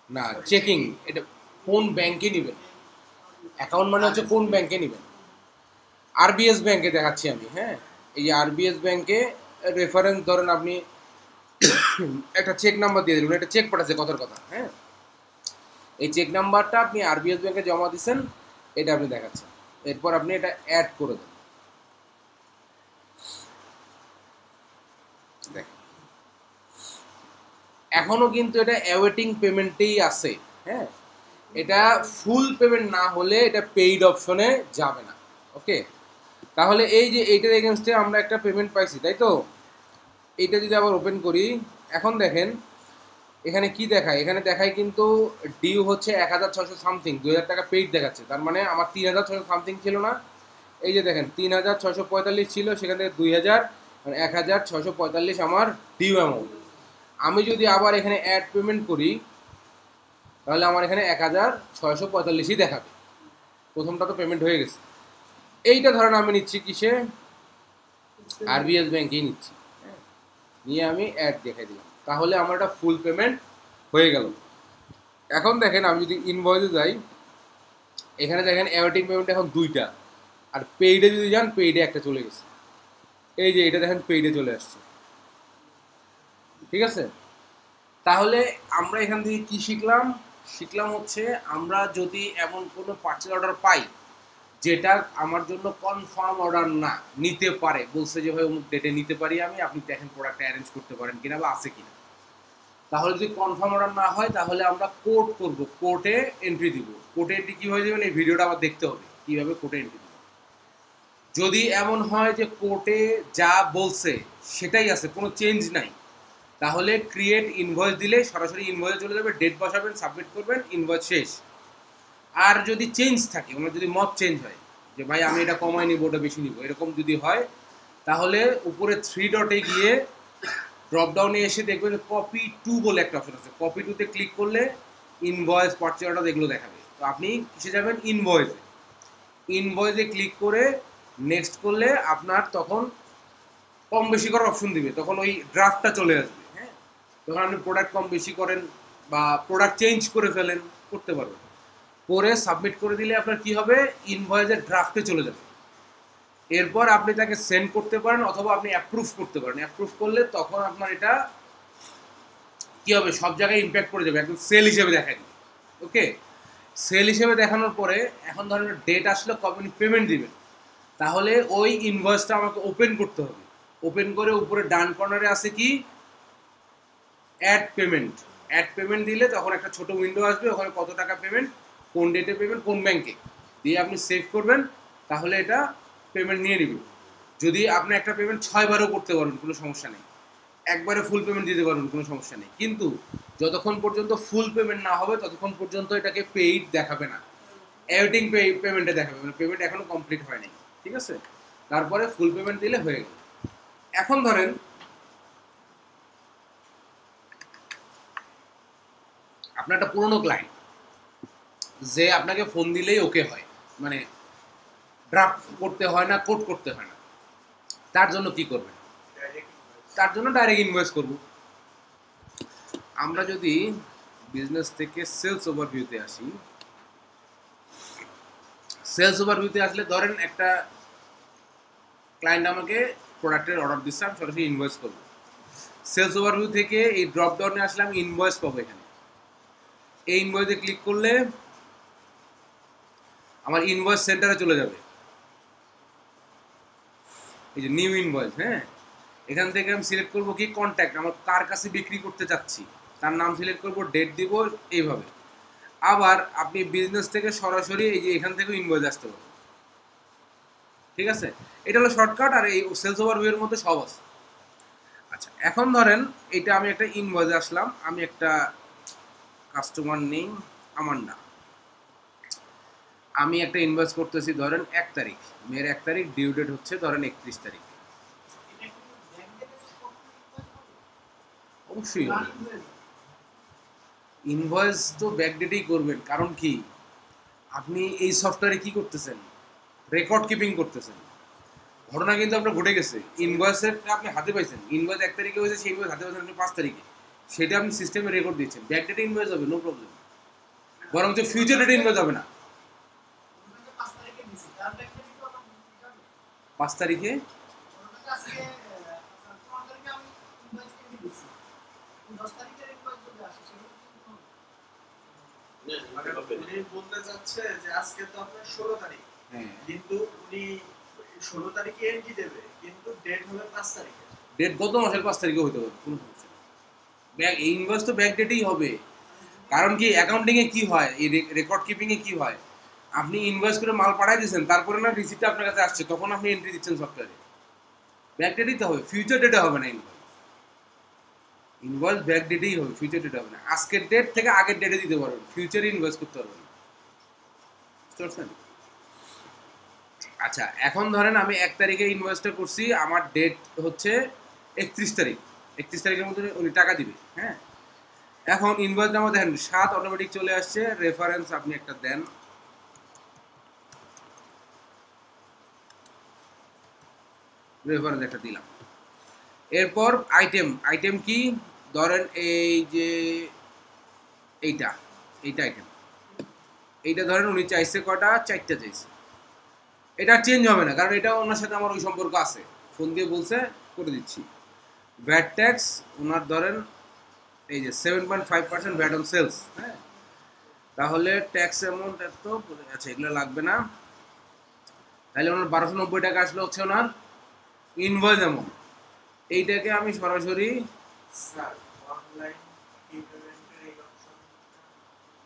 [SPEAKER 1] না চেকিং, এটা কোন ব্যাংকে নেবেন? অ্যাকাউন্ট মানে হচ্ছে কোন ব্যাংকে নেবেন। আরবিএস ব্যাংকে দেখাচ্ছি আমি, হ্যাঁ। এই যে আরবিএস ব্যাংকে রেফারেন্স ধরেন আপনি একটা চেক নাম্বার দিয়ে দিলেন, একটা চেক পাঠাচ্ছে কথার কথা, হ্যাঁ। এই চেক নাম্বারটা আপনি আরবিএস ব্যাংকে জমা দিচ্ছেন, এটা আপনি দেখাচ্ছেন। এরপর আপনি এটা অ্যাড করে দেন, দেখেন এখনো কিন্তু এটা অ্যাওয়েটিং পেমেন্টেই আছে, হ্যাঁ। এটা ফুল পেমেন্ট না হলে এটা পেইড অপশনে যাবে না, ওকে। তাহলে এই যে এইটার এগেনস্টে আমরা একটা পেমেন্ট পাইছি, তাই তো? এইটা যদি আবার ওপেন করি, এখন দেখেন এখানে কি দেখায়, এখানে দেখায় কিন্তু ডিউ হচ্ছে 1600 সামথিং, 2000 টাকা পেইড দেখাচ্ছে। তার মানে আমার 3600 সামথিং ছিল না, এই যে দেখেন 3645 ছিল, সেখান থেকে 2000 মানে 1645 আমার ডিউ অ্যামাউন্ট। আমি যদি আবার এখানে অ্যাড পেমেন্ট করি তাহলে আমার এখানে 1645ই দেখাবে, প্রথমটা তো পেমেন্ট হয়ে গেছে। এইটা ধরেন আমি নিচ্ছি কিসে? আরবিএস ব্যাংকেই নিচ্ছি, হ্যাঁ। নিয়ে আমি অ্যাড দেখাই দিলাম, তাহলে আমার একটা ফুল পেমেন্ট হয়ে গেল। এখন দেখেন আমি যদি ইনভয়েসে যাই, এখানে দেখেন অ্যাওয়েটিং পেমেন্ট এখন 2টা, আর পেইডে যদি যান পেইডে একটা চলে গেছে। এই যে এটা দেখেন পেইডে চলে আসছে, ঠিক আছে? তাহলে আমরা এখান থেকে কি শিখলাম? শিখলাম হচ্ছে আমরা যদি এমন কোনো পার্সেল অর্ডার পাই যেটা আমার জন্য কনফার্ম অর্ডার না, নিতে পারে, বলছে যে ভাই অমুক ডেটে নিতে পারি আমি, আপনি দেখেন প্রোডাক্টটা অ্যারেঞ্জ করতে পারেন কিনা বা আছে কিনা। তাহলে যদি কনফার্ম অর্ডার না হয় তাহলে আমরা কোড করব, কোর্টে এন্ট্রি দিব। কোর্টে এন্ট্রি কীভাবে দেবেন এই ভিডিওটা আবার দেখতে হবে কিভাবে কোর্টে এন্ট্রি দেবো। যদি এমন হয় যে কোর্টে যা বলছে সেটাই আছে, কোনো চেঞ্জ নাই, তাহলে ক্রিয়েট ইনভয়েস দিলে সরাসরি ইনভয়েস চলে যাবে, ডেট বসাবেন, সাবমিট করবেন, ইনভয়েস শেষ। আর যদি চেঞ্জ থাকে, ওনার যদি মত চেঞ্জ হয় যে ভাই আমি এটা কমাই নিব, ওটা বেশি নিব, এরকম যদি হয়, তাহলে উপরে 3 ডটে গিয়ে ড্রপডাউনে এসে দেখবেন কপি টু বলে একটা অপশন আছে, কপি টুতে ক্লিক করলে ইনভয়েস, পারচেজ অর্ডার এগুলো দেখাবে। তো আপনি কিসে যাবেন? ইনভয়েসে। ইনভয়েসে ক্লিক করে নেক্সট করলে আপনার তখন কম বেশি করার অপশন দিবে, তখন ওই ড্রাফটটা চলে আসবে। হ্যাঁ, তখন আপনি প্রোডাক্ট কম বেশি করেন বা প্রোডাক্ট চেঞ্জ করে ফেলেন, করতে পারবেন। করে সাবমিট করে দিলে আপনার কি হবে? ইনভয়েসের ড্রাফটে চলে যাবে। এরপর আপনি তাকে সেন্ড করতে পারেন অথবা আপনি অ্যাপ্রুভ করতে পারেন। অ্যাপ্রুভ করলে তখন আপনার এটা কি হবে? সব জায়গায় ইম্প্যাক্ট করে যাবে, একদম সেল হিসেবে দেখা দিবে। ওকে, সেল হিসেবে দেখানোর পরে এখন ধরেন ডেট আসলে কবে পেমেন্ট দিবেন, তাহলে ওই ইনভয়েসটা আমাকে ওপেন করতে হবে। ওপেন করে উপরে ডান কর্নারে আছে কি? Add payment. অ্যাড পেমেন্ট দিলে তখন একটা ছোট উইন্ডো আসবে, ওখানে কত টাকা পেমেন্ট, কোন ডেটে পেমেন্ট, কোন ব্যাংকে দিয়ে আপনি সেভ করবেন, তাহলে এটা পেমেন্ট নিয়ে নেবে। যদি আপনি একটা পেমেন্ট 6 বারও করতে পারেন, কোনো সমস্যা নেই, একবারে ফুল পেমেন্ট দিতে পারবেন, কোনো সমস্যা নেই। কিন্তু যতক্ষণ পর্যন্ত ফুল পেমেন্ট না হবে ততক্ষণ পর্যন্ত এটাকে পেইড দেখাবে না, অ্যাওয়েটিং পেমেন্টে দেখাবে, মানে পেমেন্ট এখনো কমপ্লিট হয়নি। ঠিক আছে, তারপরে ফুল পেমেন্ট দিলে হয়ে গেল। এখন ধরেন আপনার একটা পুরনো ক্লায়েন্ট যে আপনাকে ফোন দিলেই ওকে হয়, মানে ড্রাফট করতে হয় না, কোড করতে হয় না, তার জন্য কি করবেন? তার জন্য ডাইরেক্ট ইনভয়েস করব। আমরা যদি বিজনেস থেকে সেলস ওভারভিউতে আসি, সেলস ওভারভিউতে আসলে ধরেন একটা ক্লায়েন্ট আমাকে প্রোডাক্টের অর্ডার দিচ্ছে, আমি সরাসরি ইনভয়েস করব। সেলস ওভারভিউ থেকে এই ড্রপ ডাউনে আসলে আমি ইনভয়েস পাবো। এখানে এই ইনভয়েসে ক্লিক করলে আমার ইনভয়েস সেন্টারে চলে যাবে, এই যে নিউ ইনভয়েস। হ্যাঁ, এখান থেকে আমি সিলেক্ট করবো কি? কন্ট্যাক্ট, আমার কার কাছে বিক্রি করতে চাচ্ছি তার নাম সিলেক্ট করবো, ডেট দিব, এইভাবে। আবার আপনি বিজনেস থেকে সরাসরি এই যে এখান থেকে ইনভয়েস আসতে পারবেন। ঠিক আছে, এটা হলো শর্টকাট, আর এই সেলস ওভারভিউর মধ্যে সব আছে। আচ্ছা, এখন ধরেন এটা আমি একটা ইনভয়েসে আসলাম, আমি একটা কাস্টমার নেম আমান্ডা, আমি একটা ইনভয়েস করতেছি ধরেন 1 তারিখ, মেয়ের 1 তারিখ, ডিউ ডেট হচ্ছে ধরেন 31 তারিখ। অবশ্যই ইনভয়েস তো ব্যাকডেটেই করবেন, কারণ কি? আপনি এই সফটওয়্যারে কি করতেছেন? রেকর্ড কিপিং করতেছেন। ঘটনা কিন্তু আপনার ঘটে গেছে, ইনভয়েসের আপনি হাতে পাইছেন, ইনভয়েস 1 তারিখে হয়েছে, সেই ইনভয়েস হাতে পাইছেন আপনি 5 তারিখে, সেটা আপনি সিস্টেমে রেকর্ড দিচ্ছেন, ব্যাকডেটে ইনভয়েস হবে, নো প্রবলেম। বরং যে ফিউচার ডেটে ইনভয়েস হবে না। 5 তারিখে
[SPEAKER 2] উনি বলতে চাচ্ছে যে আজকে তো আপনার 16 তারিখ, কিন্তু উনি 16 তারিখে এন্ট্রি দেবে, কিন্তু ডেট হবে 5 তারিখে।
[SPEAKER 1] ডেট গত মাসের 5 তারিখে হইতে পারে, কোনো সমস্যা নেই। ব্যাক ইনভয়েস তো ব্যাক ডেটেই হবে। কারণ কি, অ্যাকাউন্টিং এ কি হয়, এই রেকর্ড কিপিং এ কি হয়, আপনি ইনভয়েস করে মাল পাঠাই দিয়েছেন, তারপরে না রিসিপ্টটা আপনার কাছে আসছে, তখন আপনি এন্ট্রি দিচ্ছেন সফটওয়্যারে, ব্যাক ডেটেই তো হবে, ফিউচার ডেটে হবে না। ইনভয়েস ব্যাক ডেটেই হবে, ফিউচার ডেটে হবে না। আজকের ডেট থেকে আগের ডেটে দিতে পারবেন, ফিউচারে ইনভয়েস করতে পারবেন। বুঝতে পারছেন? আচ্ছা, এখন ধরেন আমি 1 তারিখে ইনভয়েসটা করছি, আমার ডেট হচ্ছে 31 তারিখ, 31 তারিখের মধ্যে উনি টাকা দিবে। হ্যাঁ, এখন ইনভয়েস নাম্বার দেখেন 7 অটোমেটিক চলে আসছে, রেফারেন্স আপনি একটা দেন, রেফারেন্স একটা দিলাম। এরপর আইটেম, আইটেম কি? ধরেন এই যে এইটা, এইটা আইটেম, এইটা ধরেন উনি চাইছে কয়টা? 4টা চাইছে। এটা চেঞ্জ হবে না, কারণ এটা ওনার সাথে আমার ওই সম্পর্ক আছে, ফোন দিয়ে বলছে, করে দিচ্ছি। ভ্যাট ট্যাক্স ওনার ধরেন এই যে 7.5% ভ্যাট অন সেলস। হ্যাঁ, তাহলে ট্যাক্স অ্যামাউন্ট এত, আচ্ছা এগুলো লাগবে না, তাহলে ওনার 1290 টাকা আসলে হচ্ছে ওনার ইনভয়েস অ্যামাউন্ট। এইটাকে আমি সরাসরি
[SPEAKER 2] স্যার অনলাইন পেমেন্টের এই অপশন,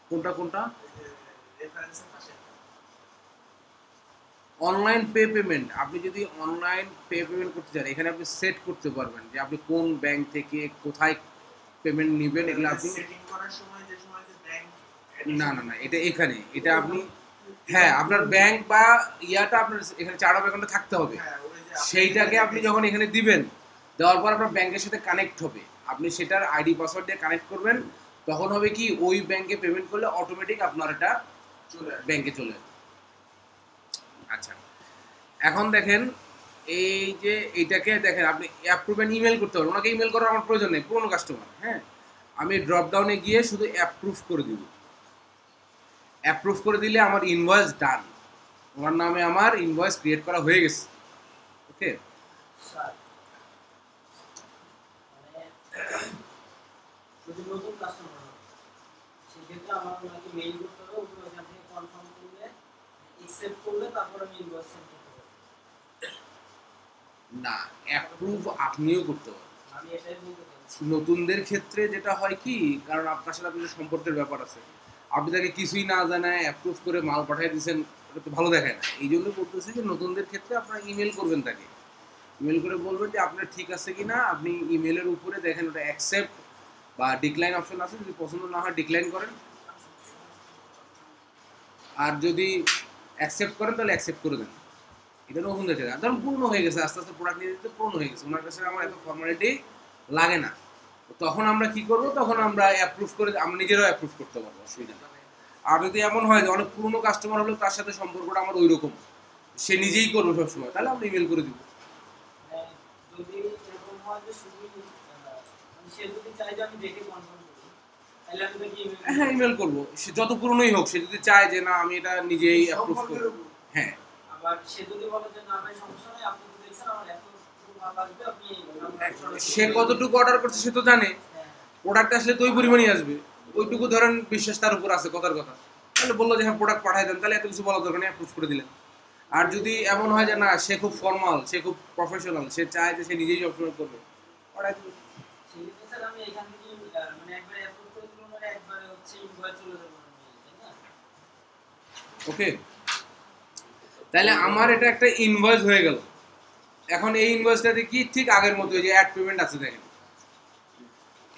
[SPEAKER 1] কোনটা কোনটা?
[SPEAKER 2] রেফারেন্সের পাশে
[SPEAKER 1] অনলাইন পে পেমেন্ট, আপনি যদি অনলাইন পে পেমেন্ট করতে চান এখানে আপনি সেট করতে পারবেন যে আপনি কোন ব্যাংক থেকে কোথায় পেমেন্ট নেবেন, এগুলো আপনি
[SPEAKER 2] সেটিং করার সময় যে ব্যাংক
[SPEAKER 1] না না না এটা এখানে এটা আপনি হ্যাঁ আপনার ব্যাংক বা ইয়াটা আপনার এখানে চার্ট অফ অ্যাকাউন্টে থাকতে হবে, সেইটাকে আপনি যখন এখানে দিবেন দেওয়ার পর আপনার ব্যাংকের সাথে কানেক্ট হবে, আপনি সেটার আইডি পাসওয়ার্ড দিয়ে কানেক্ট করবেন, তখন হবে কি ওই ব্যাংকে পেমেন্ট করলে অটোমেটিক আপনার এটা ব্যাংকে চলে যাবে। আচ্ছা এখন দেখেন এই যে এইটাকে দেখেন আপনি অ্যাপ্রুভ ইমেল করতে পারবেন, ওনাকে ইমেল করার আমার প্রয়োজন নেই, পুরোনো কাস্টমার। হ্যাঁ আমি ড্রপ ডাউনে গিয়ে শুধু অ্যাপ্রুভ করে দিব, অ্যাপ্রুভ করে দিলে আমার ইনভয়েস ডান, ওনার নামে আমার ইনভয়েস ক্রিয়েট করা হয়ে গেছে। ওকে
[SPEAKER 3] যদি নতুন কাস্টমার হয় সেক্ষেত্রে আমার ওনাকে মেইল করতে হবে, ওখান থেকে কনফার্ম করলে অ্যাকসেপ্ট করলে তারপর আমি ইনভয়েস সেন্ড করতে পারবো।
[SPEAKER 1] না অ্যাপ্রুভ আপনিও করতে পারবেন,
[SPEAKER 3] আমি এটাই বলতে চাচ্ছি।
[SPEAKER 1] নতুনদের ক্ষেত্রে যেটা হয় কি, কারণ আপনার সাথে আপনার সম্পর্কের ব্যাপার আছে, আপনি তাকে কিছুই না জানায় অ্যাপ্রুভ করে মাল পাঠিয়ে দিয়েছেন, এটা তো ভালো দেখায় না। এই জন্য বলতেছি যে নতুনদের ক্ষেত্রে আপনারা ইমেল করবেন, তাকে ইমেল করে বলবেন যে আপনার ঠিক আছে কি না, আপনি ইমেলের উপরে দেখেন ওটা অ্যাকসেপ্ট বা ডিক্লাইন অপশন আছে, যদি পছন্দ না হয় ডিক্লাইন করেন, আর যদি অ্যাকসেপ্ট করেন তাহলে অ্যাকসেপ্ট করে দেন। এটা নতুন দেখে ধরুন পূর্ণ হয়ে গেছে, আস্তে আস্তে প্রোডাক্ট নিয়ে দিতে পূর্ণ হয়ে গেছে, ওনার কাছে আমার এত ফর্মালিটি লাগে না, তখন আমরা কি করব, তখন আমরা অ্যাপ্রুভ করে আমরা নিজেরাও অ্যাপ্রুভ করতে পারবো, অসুবিধা নেই। আর যদি এমন হয় যে অনেক পুরনো কাস্টমার হলেও তার সাথে সম্পর্কটা আমার ওই রকম, সে নিজেই করবে সবসময়, তাহলে আমরা ইমেল করে দিব।
[SPEAKER 3] যদি এরকম হয় যে শুধু সে যদি চাই যে আমি দেখে কনফার্ম করি, তাহলে আমি তাকে ইমেল
[SPEAKER 1] হ্যাঁ ইমেল করবো, সে যত পুরনোই হোক, সে যদি চায় যে না আমি এটা নিজেই অ্যাপ্রুভ করবো, হ্যাঁ।
[SPEAKER 3] আবার সে যদি বলে যে না ভাই সমস্যা নেই, আপনি তো দেখছেন আমার এত ভালো লাগবে, আপনি
[SPEAKER 1] সে কতটুকু অর্ডার করছে সে তো জানে, প্রোডাক্ট আসলে তো ওই পরিমাণই আসবে, ওইটুকু ধরেন বিশ্বাস তার উপর আছে কথার কথা, তাহলে বললো যে হ্যাঁ প্রোডাক্ট পাঠাই দেন, তাহলে এত কিছু বলা দরকার নেই, অ্যাপ্রুভ করে দিলেন। আর যদি এমন হয় যে না সে খুব ফর্মাল, সে খুব প্রফেশনাল, সে চায় যে সে নিজেই সবসময় করবে, পাঠাই দিবেন।
[SPEAKER 3] সেক্ষেত্রে স্যার আমি এখান থেকে মানে একবারে অ্যাপ্রুভ করে দিলাম, মানে একবারে হচ্ছে ইনভয়েস চলে যাবে আমার mail, তাই না?
[SPEAKER 1] ওকে তাহলে আমার এটা একটা ইনভয়েস হয়ে গেল। এখন এই ইনভয়েসটাতে কি ঠিক আগের মতো যে অ্যাড পেমেন্ট আছে দেখেন,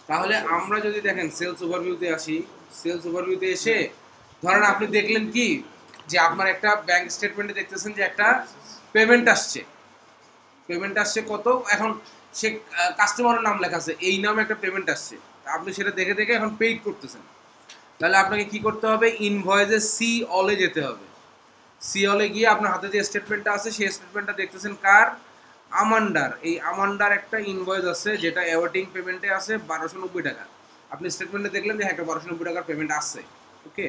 [SPEAKER 1] তাহলে আমরা যদি দেখেন সেলস ওভারভিউতে আসি, সেলস ওভারভিউতে এসে ধরেন আপনি দেখলেন কি যে আপনার একটা ব্যাংক স্টেটমেন্টে দেখতেছেন যে একটা পেমেন্ট আসছে, পেমেন্ট আসছে কত, এখন সে কাস্টমারের নাম লেখা আছে, এই নামে একটা পেমেন্ট আসছে, আপনি সেটা দেখে দেখে এখন পেইড করতেছেন, তাহলে আপনাকে কি করতে হবে, ইনভয়েসে সি অলে যেতে হবে, সি অলে গিয়ে আপনার হাতে যে স্টেটমেন্টটা আছে সেই স্টেটমেন্টটা দেখতেছেন কার, আমান্ডার, এই আমান্ডার একটা ইনভয়েস আছে যেটা অ্যাওয়ার্ডিং পেমেন্টে আছে 1290 টাকা, আপনি স্টেটমেন্টে দেখলেন যে একটা 1290 টাকার পেমেন্ট আসছে। ওকে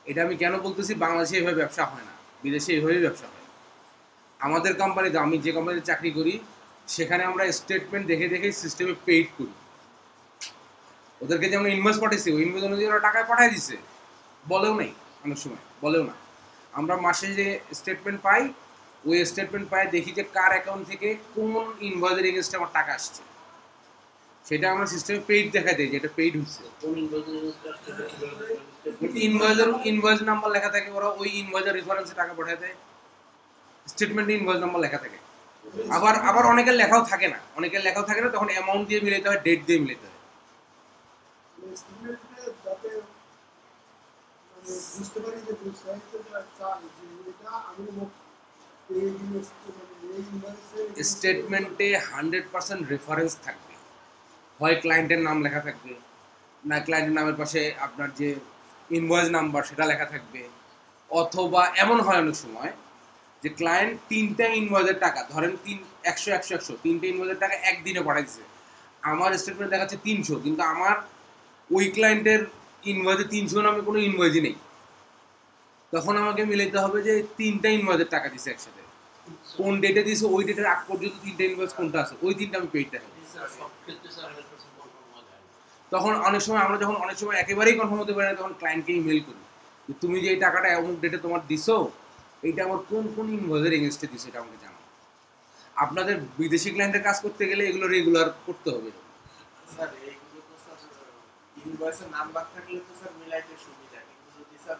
[SPEAKER 1] এটা আমি কেন বলতেছি, বাংলাদেশে এইভাবে ব্যবসা হয় না, বিদেশে এইভাবেই ব্যবসা হয়। আমাদের কোম্পানিতে, আমি যে কোম্পানিতে চাকরি করি সেখানে আমরা স্টেটমেন্ট দেখে দেখে সিস্টেমে পেইড করি, ওদেরকে যে আমরা ইনভয়েস পাঠিয়েছি ওই ইনভয়েস অনুযায়ী ওরা টাকায় পাঠিয়ে দিছে, বলেও নেই, অনেক সময় বলেও না, আমরা মাসে যে স্টেটমেন্ট পাই ওই স্টেটমেন্ট পাই দেখি যে কার অ্যাকাউন্ট থেকে কোন ইনভয়েসের এগেনস্টে আমার টাকা আসছে, সেটা আমরা সিস্টেমে পেইড দেখা দেয় যে এটা পেইড হচ্ছে, ইনভয়েস নাম্বার লেখা থাকে, ওরা ওই ইনভয়েসের রেফারেন্সে টাকা পাঠিয়ে দেয়, স্টেটমেন্টে ইনভয়েস নাম্বার লেখা থাকে। আবার আবার অনেকের লেখাও থাকে না, অনেকের লেখাও থাকে না, তখন অ্যামাউন্ট দিয়ে মিলাতে হয়, ডেট দিয়ে মিলাতে হয়।
[SPEAKER 4] বুঝতে পারি যে চাই যে এটা আমি
[SPEAKER 1] স্টেটমেন্টে 100% রেফারেন্স থাকবে, হয় ক্লায়েন্টের নাম লেখা থাকবে, না ক্লায়েন্টের নামের পাশে আপনার যে ইনভয়েস নাম্বার সেটা লেখা থাকবে, অথবা এমন হয় অনেক সময় যে ক্লায়েন্ট 3টা ইনভয়েসের টাকা ধরেন 100 3টে ইনভয়েসের টাকা একদিনে পাঠাইছে, আমার স্টেটমেন্ট দেখাচ্ছে 300, কিন্তু আমার ওই ক্লায়েন্টের ইনভয়েসে 300 নামে কোনো ইনভয়েসই নেই, তখন আমাকে মিলাইতে হবে যে 3টা ইনভয়েসের টাকা দিছে একসাথে, কোন ডেটে দিছে ওই ডেটের আগ পর্যন্ত 3টা ইনভয়েস কোনটা আছে ওই 3টা আমি পেইড দেখাবো। তখন অনেক সময় আমরা যখন অনেক সময় একেবারেই কনফার্ম হতে পারি না, তখন ক্লায়েন্টকে ইমেল করি যে তুমি যে এই টাকাটা অমুক ডেটে তোমার দিছো এইটা আমার কোন কোন ইনভয়েসের এগেনস্টে দিছো এটা আমাকে জানাও। আপনাদের বিদেশি ক্লায়েন্টের কাজ করতে গেলে এগুলো রেগুলার করতে হবে।
[SPEAKER 2] স্যার এইগুলো তো স্যার ইনভয়েসের নাম্বার থাকলে তো স্যার মিলাইতে সুবিধা, কিন্তু যদি স্যার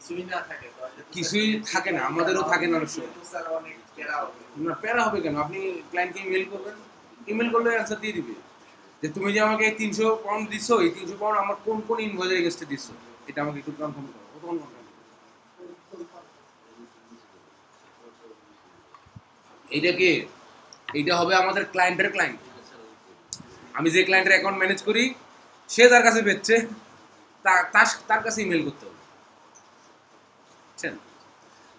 [SPEAKER 2] কিছুই না থাকে তো আসলে তো
[SPEAKER 1] কিছুই থাকে না, আমাদেরও থাকে না অনেক সময়।
[SPEAKER 2] তো স্যার অনেক প্যারা হবে।
[SPEAKER 1] না প্যারা হবে কেন, আপনি ক্লায়েন্টকে ইমেল করবেন, ইমেল করলে অ্যান্সার দিয়ে দিবে যে তুমি যে আমাকে 300 পাউন্ড দিছো, এই 300 পাউন্ড আমার কোন কোন ইনভয়েসের এগেইনস্টে দিছো, এটা আমাকে একটু কনফার্ম করো। ও তখন confirm করবে। এইটা কি, এইটা হবে আমাদের ক্লায়েন্টের ক্লায়েন্ট। আমি যে ক্লায়েন্টের অ্যাকাউন্ট ম্যানেজ করি, সে তার কাছে পেচ্ছে, তার কাছে ইমেল করতে হবে, বুঝছেন?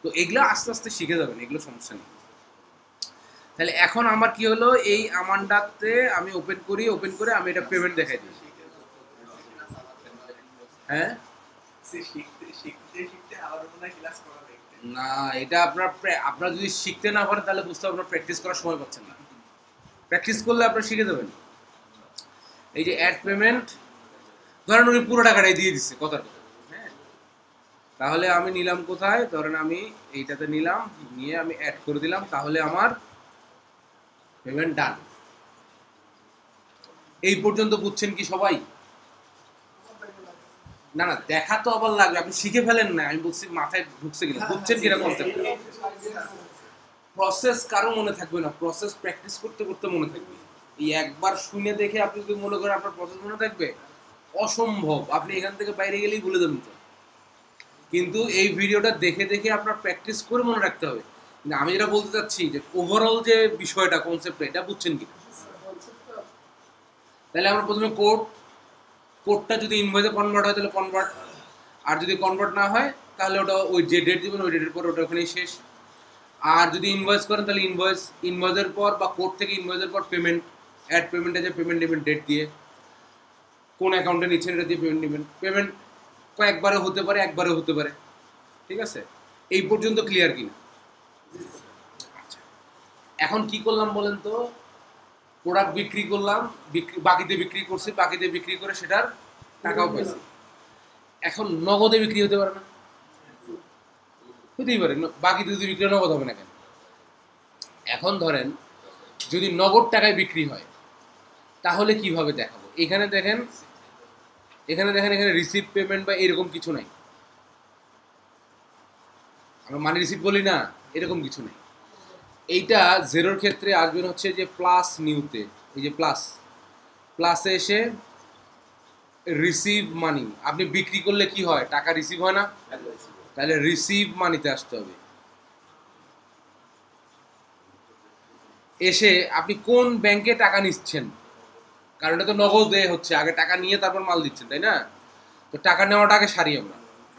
[SPEAKER 1] তো এগুলো আস্তে আস্তে শিখে যাবেন, এগুলো সমস্যা নেই। তাহলে এখন আমার কি হলো, এই আমানটাতে আমি ওপেন করে আমি এটা পেমেন্ট দেখাই দিই। হ্যাঁ
[SPEAKER 2] শিখতে শিখতে শিখতে আবার মনে হয় ক্লাস করা দেখতে।
[SPEAKER 1] না, এটা আপনারা যদি শিখতে না পারেন তাহলে বুঝতে হবে আপনার প্র্যাকটিস করার সময় পাচ্ছেন না। প্র্যাকটিস করলে আপনারা শিখে যাবেন। এই যে অ্যাড পেমেন্ট, ধরেন উনি পুরো টাকাটাই দিয়ে দিচ্ছে কথার কথা, হ্যাঁ, তাহলে আমি নিলাম কোথায়, ধরেন আমি এইটাতে নিলাম, নিয়ে আমি অ্যাড করে দিলাম, তাহলে আমার পেমেন্ট ডান। এই পর্যন্ত বুঝছেন কি সবাই? না না, দেখা তো আবার লাগবে, আপনি শিখে ফেলেন না, আমি বলছি মাথায় ঢুকছে কিনা, বুঝছেন কিনা কনসেপ্ট। প্রসেস কারো মনে থাকবে না, প্রসেস প্র্যাকটিস করতে করতে মনে থাকবে। এই একবার শুনে দেখে আপনি যদি মনে করেন আপনার প্রসেস মনে থাকবে, অসম্ভব। আপনি এখান থেকে বাইরে গেলেই ভুলে যাবেন তো। কিন্তু এই ভিডিওটা দেখে দেখে আপনার প্র্যাকটিস করে মনে রাখতে হবে। কিন্তু আমি যেটা বলতে চাচ্ছি যে ওভারঅল যে বিষয়টা, কনসেপ্টটা, এটা বুঝছেন কি? তাহলে আমরা প্রথমে কোডটা যদি ইনভয়েসে কনভার্ট হয় তাহলে কনভার্ট, আর যদি কনভার্ট না হয় তাহলে ওটা ওই যে ডেট দিবেন ওই ডেটের পর ওটা ওখানেই শেষ। আর যদি ইনভয়েস করেন তাহলে ইনভয়েসের পর বা কোড থেকে ইনভয়েসের পর পেমেন্ট, অ্যাড পেমেন্টে যে পেমেন্ট নেবেন ডেট দিয়ে, কোন অ্যাকাউন্টে নিচ্ছেন এটা দিয়ে পেমেন্ট নেবেন। পেমেন্ট কয়েকবারও হতে পারে, একবারও হতে পারে, ঠিক আছে? এই পর্যন্ত ক্লিয়ার কিনা? আচ্ছা, এখন কি করলাম বলেন তো? প্রোডাক্ট বিক্রি করলাম, বাকিতে বিক্রি করছি, বাকিতে বিক্রি করে সেটার টাকাও পাইছি। এখন নগদে বিক্রি হতে পারে না? হতেই পারে, বাকিতে যদি বিক্রি নগদ হবে না কেন? এখন ধরেন যদি নগদ টাকায় বিক্রি হয় তাহলে কিভাবে দেখাবো? এখানে দেখেন, এখানে রিসিভ পেমেন্ট বা এরকম কিছু নাই। আমরা মানি রিসিভ বলি না, এরকম কিছু নেই। এইটা জেরোর ক্ষেত্রে আসবেন হচ্ছে যে প্লাস নিউতে, এই যে প্লাসে এসে রিসিভ মানি। আপনি বিক্রি করলে কি হয়, টাকা রিসিভ হয় না? তাহলে রিসিভ মানিতে আসতে হবে। এসে আপনি কোন ব্যাংকে টাকা নিচ্ছেন, কারণ এটা তো নগদে হচ্ছে, আগে টাকা নিয়ে তারপর মাল দিচ্ছেন, তাই না? তো টাকা নেওয়াটা আগে সারি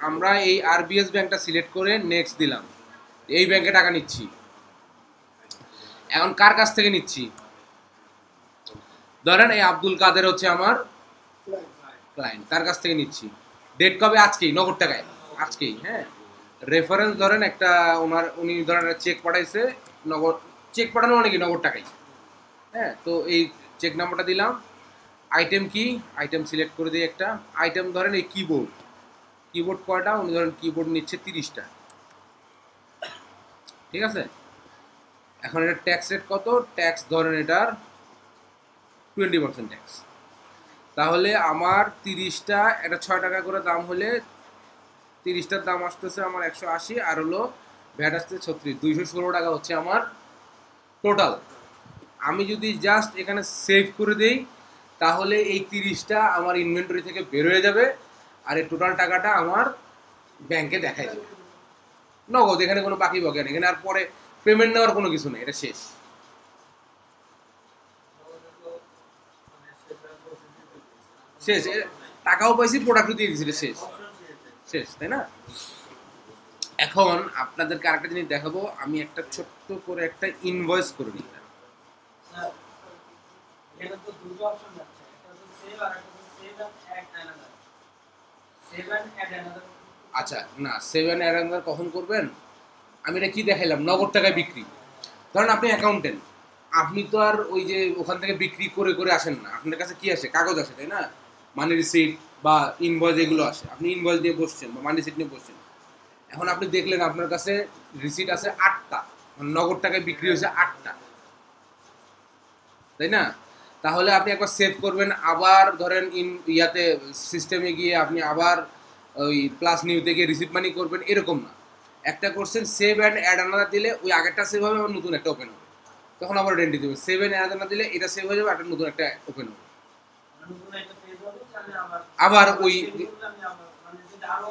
[SPEAKER 1] আমরা এই আরবিএস ব্যাংকটা সিলেক্ট করে নেক্সট দিলাম, এই ব্যাংকে টাকা নিচ্ছি। এখন কার কাছ থেকে নিচ্ছি? ধরেন এই আব্দুল কাদের হচ্ছে আমার ক্লায়েন্ট, তার কাছ থেকে নিচ্ছি। ডেট কবে? আজকেই, নগদ টাকায় আজকেই। হ্যাঁ, রেফারেন্স ধরেন একটা উনি ধরেন চেক পাঠাইছে, নগদ চেক পাঠানো মানে কি নগদ টাকাই। হ্যাঁ, তো এই চেক নাম্বারটা দিলাম। আইটেম কি? আইটেম সিলেক্ট করে দিই একটা আইটেম, ধরেন এই কিবোর্ড কয়টা? উনি ধরেন কিবোর্ড নিচ্ছে 30টা, ঠিক আছে? এখন এটা ট্যাক্স রেট কত? ট্যাক্স ধরেন এটার 20% ট্যাক্স। তাহলে আমার 30টা, এটা 6 টাকা করে দাম হলে 30টার দাম আসতেছে আমার 180, আর হলো ভ্যাট আসছে 36, 216 টাকা হচ্ছে আমার টোটাল। আমি যদি জাস্ট এখানে সেভ করে দেই তাহলে এই 30টা আমার ইনভেন্টরি থেকে বের হয়ে যাবে, আর এই টোটাল টাকাটা আমার ব্যাংকে দেখাই দেবে নগদ। এখানে কোনো বাকি বকে নেই, এখানে আর পরে পেমেন্ট নেওয়ার কোনো কিছু নেই, এটা শেষ। শেষ, টাকাও পাইছি, প্রোডাক্টও দিয়ে দিয়েছি, শেষ শেষ, তাই না? এখন আপনাদেরকে আরেকটা জিনিস দেখাবো, আমি একটা ছোট্ট করে একটা ইনভয়েস করে নিই।
[SPEAKER 3] স্যার এখানে তো দুটো অপশন যাচ্ছে, একটা হচ্ছে সেভ আর একটা হচ্ছে save and add another. Save and add another.
[SPEAKER 1] আচ্ছা, না, 7 অ্যারাঙ্গার কখন করবেন? আমি এটা কি দেখাইলাম, নগদ টাকায় বিক্রি। ধরেন আপনি অ্যাকাউন্টেন্ট, আপনি তো আর ওই যে ওখান থেকে বিক্রি করে করে আসেন না, আপনার কাছে কি আসে? কাগজ আসে, তাই না? মানি রিসিট বা ইনভয়েস এগুলো আসে, আপনি ইনভয়েস দিয়ে বসছেন বা মানি রিসিট নিয়ে বসছেন। এখন আপনি দেখলেন আপনার কাছে রিসিট আছে 8টা, মানে নগদ টাকায় বিক্রি হয়েছে 8টা, তাই না? তাহলে আপনি একবার সেভ করবেন, আবার ধরেন ইয়াতে সিস্টেমে গিয়ে আপনি আবার ওই প্লাস নিউ থেকে রিসিভ মানি করবেন এরকম না, একটা করছেন সেভ অ্যান্ড অ্যাড আনাদার দিলে ওই আগেরটা সেভ হবে, আবার নতুন একটা ওপেন হবে, তখন আবার আইডেন্টি দেবেন, সেভ অ্যান্ড অ্যাড আনাদার দিলে এটা সেভ হয়ে যাবে, একটা নতুন একটা ওপেন হবে,
[SPEAKER 3] নতুন একটা পেজ হবে তাহলে আবার
[SPEAKER 1] আবার ওই
[SPEAKER 3] save করলে আমি আবার মানে যদি আরো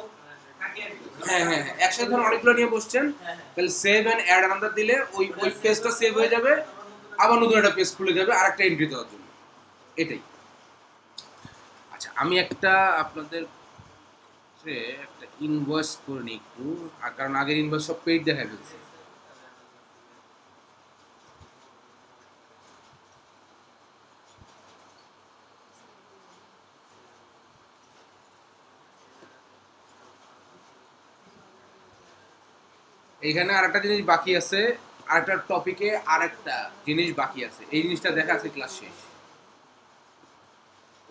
[SPEAKER 3] থাকে আর কি।
[SPEAKER 1] হ্যাঁ হ্যাঁ হ্যাঁ, একসাথে ধরুন অনেকগুলো নিয়ে বসছেন,
[SPEAKER 3] হ্যাঁ, হ্যাঁ।
[SPEAKER 1] তাহলে সেভ অ্যান্ড অ্যাড আনাদার দিলে ওই ওই পেজটা সেভ হয়ে যাবে, আবার নতুন একটা পেজ খুলে যাবে আর একটা এন্ট্রি দেওয়ার জন্য, এটাই। আচ্ছা আমি একটা আপনাদের একটা ইনভয়েস করে নিই একটু, কারণ আগের ইনভয়েস সব পেইড দেখা ফেলছে। এইখানে আরেকটা জিনিস বাকি আছে, আরেকটা টপিকে আরেকটা জিনিস বাকি আছে, এই জিনিসটা দেখা আছে ক্লাস শেষ।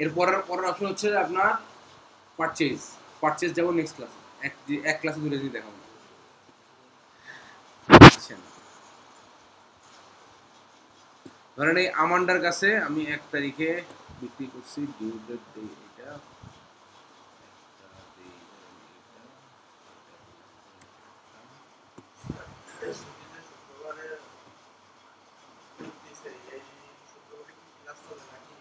[SPEAKER 1] এর পরের অপশন হচ্ছে আপনার পারচেজ যাবো নেক্সট ক্লাসে, এক ক্লাসে দুটো জিনিস দেখাবো। আচ্ছা, ধরেন এই আমান্ডার কাছে আমি 1 তারিখে বিক্রি করছি, ডিউ ডেট দেই এটা,
[SPEAKER 2] শুক্রবারে দিছে, এই শুক্রবারে কি ক্লাস হবে নাকি?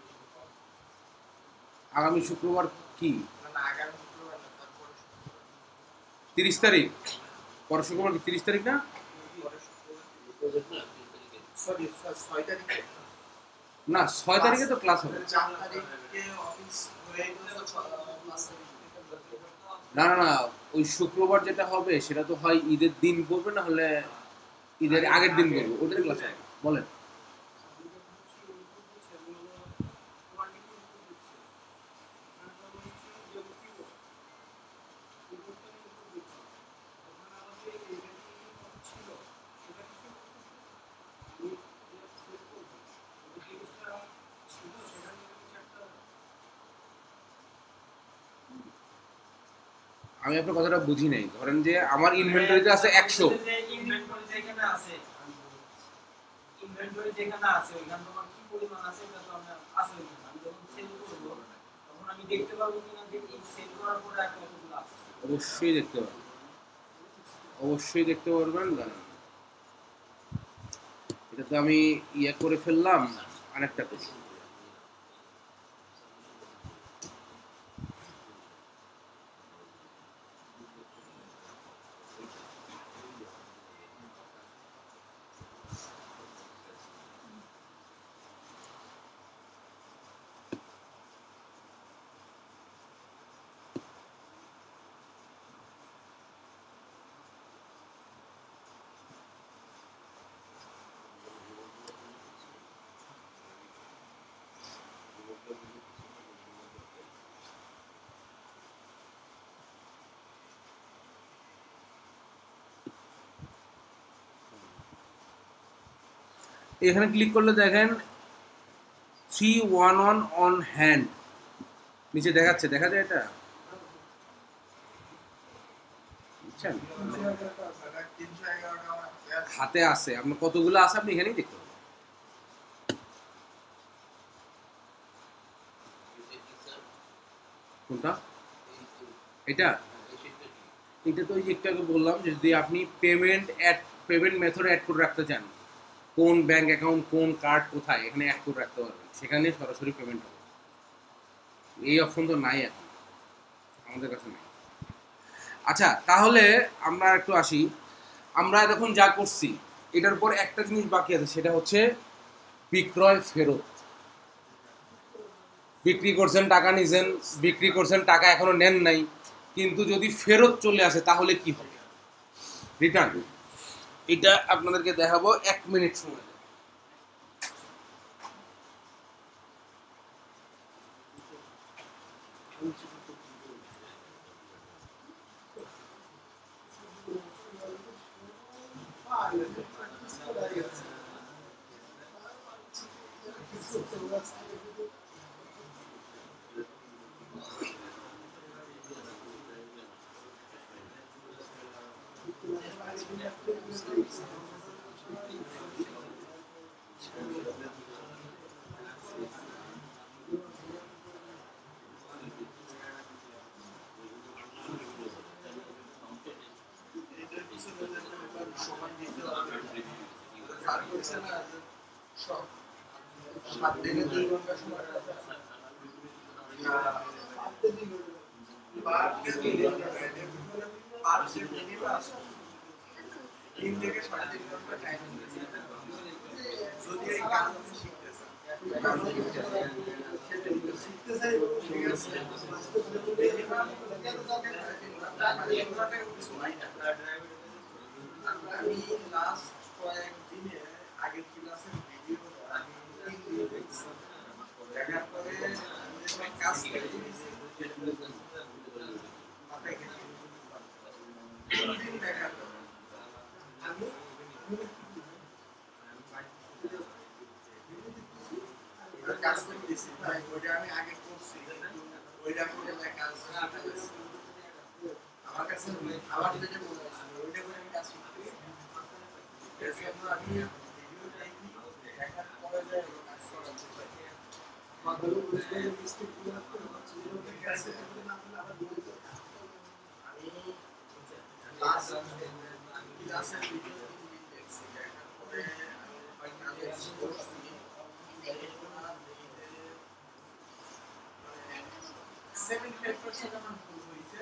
[SPEAKER 1] আগামী শুক্রবার কি
[SPEAKER 2] না না, আগামী শুক্রবার না, তারপরে শুক্রবার।
[SPEAKER 1] 30 তারিখ, পরের শুক্রবার কি 30 তারিখ না?
[SPEAKER 2] পরে শুক্রবার সরি 6 তারিখে
[SPEAKER 1] না 6 তারিখে তো ক্লাস হবে।
[SPEAKER 2] 4 তারিখে অফিস হয়ে গেলে তো 5 তারিখ
[SPEAKER 1] না না না, ওই শুক্রবার যেটা হবে সেটা তো হয় ঈদের দিন করবে, না হলে ঈদের আগের দিন করবে, ওদের ক্লাস হবে। বলেন আমি আপনার কথাটা বুঝি নাই। ধরেন যে আমার ইনভেন্টরিতে আছে 100,
[SPEAKER 3] ইনভেন্টরি যেখানে আছে, ইনভেন্টরি যেখানে আছে ওইখানে তোমার কি পরিমাণ আছে এটা তো আমরা আছে ওইখানে। আমি যখন সেল করব তখন আমি দেখতে পারবো কিনা যে এই সেল করার পরে আর কতগুলো আছে।
[SPEAKER 1] অবশ্যই দেখতে পারবেন, অবশ্যই দেখতে পারবেন। দাঁড়ান, এটা তো আমি ইয়ে করে ফেললাম, আরেকটা করি। এখানে ক্লিক করলে দেখেন 311 অন হ্যান্ড নিচে দেখাচ্ছে, দেখা যায় এটা? বুঝছেন?
[SPEAKER 2] 311
[SPEAKER 1] হাতে আছে, আপনার কতগুলো আছে আপনি এখানেই দেখতে পাবেন। কোনটা? এটা এটা তো ওই যে একটু আগে বললাম, যদি আপনি পেমেন্ট মেথড অ্যাড করে রাখতে চান, কোন ব্যাংক অ্যাকাউন্ট, কোন কার্ড কোথায়, এখানে অ্যাড করে রাখতে পারবেন, সেখানে সরাসরি পেমেন্ট হবে। এই অপশন তো নাই এখন আমাদের কাছে নাই। আচ্ছা তাহলে আমরা একটু আসি, আমরা এখন যা করছি এটার পর একটা জিনিস বাকি আছে, সেটা হচ্ছে বিক্রয় ফেরত। বিক্রি করছেন, টাকা নিছেন, বিক্রি করছেন, টাকা এখনো নেন নাই, কিন্তু যদি ফেরত চলে আসে তাহলে কি হবে? রিটার্ন। এটা আপনাদেরকে দেখাবো 1 মিনিট সময়।
[SPEAKER 2] বলছে না যে সব 7 দিনে 2 ঘন্টা সময় লাগে পার মিনিমাম 3 থেকে 3.5 ঘন্টা টাইম যদি এই কাজ আপনি শিখতেছেন শিখতে চাই ঠিক আছে মিনিমাম আমি লাস্ট কয়েকদিনে আগের ক্লাসের ভিডিও আমি 3 দিন দেখছি দেখার পরে আমি কাজ করতে দিয়েছি মাথায় গেছে 3 দিন দেখার পরে আমি কাজ করতে দিয়েছি তাই ওইটা আমি আগে করছি ওইটা করে কাজ আমার কাছে আমার যেটা মনে হয়েছিল ওইটা করে আমি কাজ শিখতে এর জন্য আমি ভিডিও দেখি দেখার পরে যে কাজ করা উচিত
[SPEAKER 4] মাধ্যমিক পরীক্ষায় মিস্টেক গুলো হচ্ছে যেটা কাছে না হলে আবার ভুল করতে
[SPEAKER 2] আমি লাস্ট ক্লাসের ভিডিও দেখছি দেখার পরে আমি কাজ করছি 75% আমার ভুল হয়েছে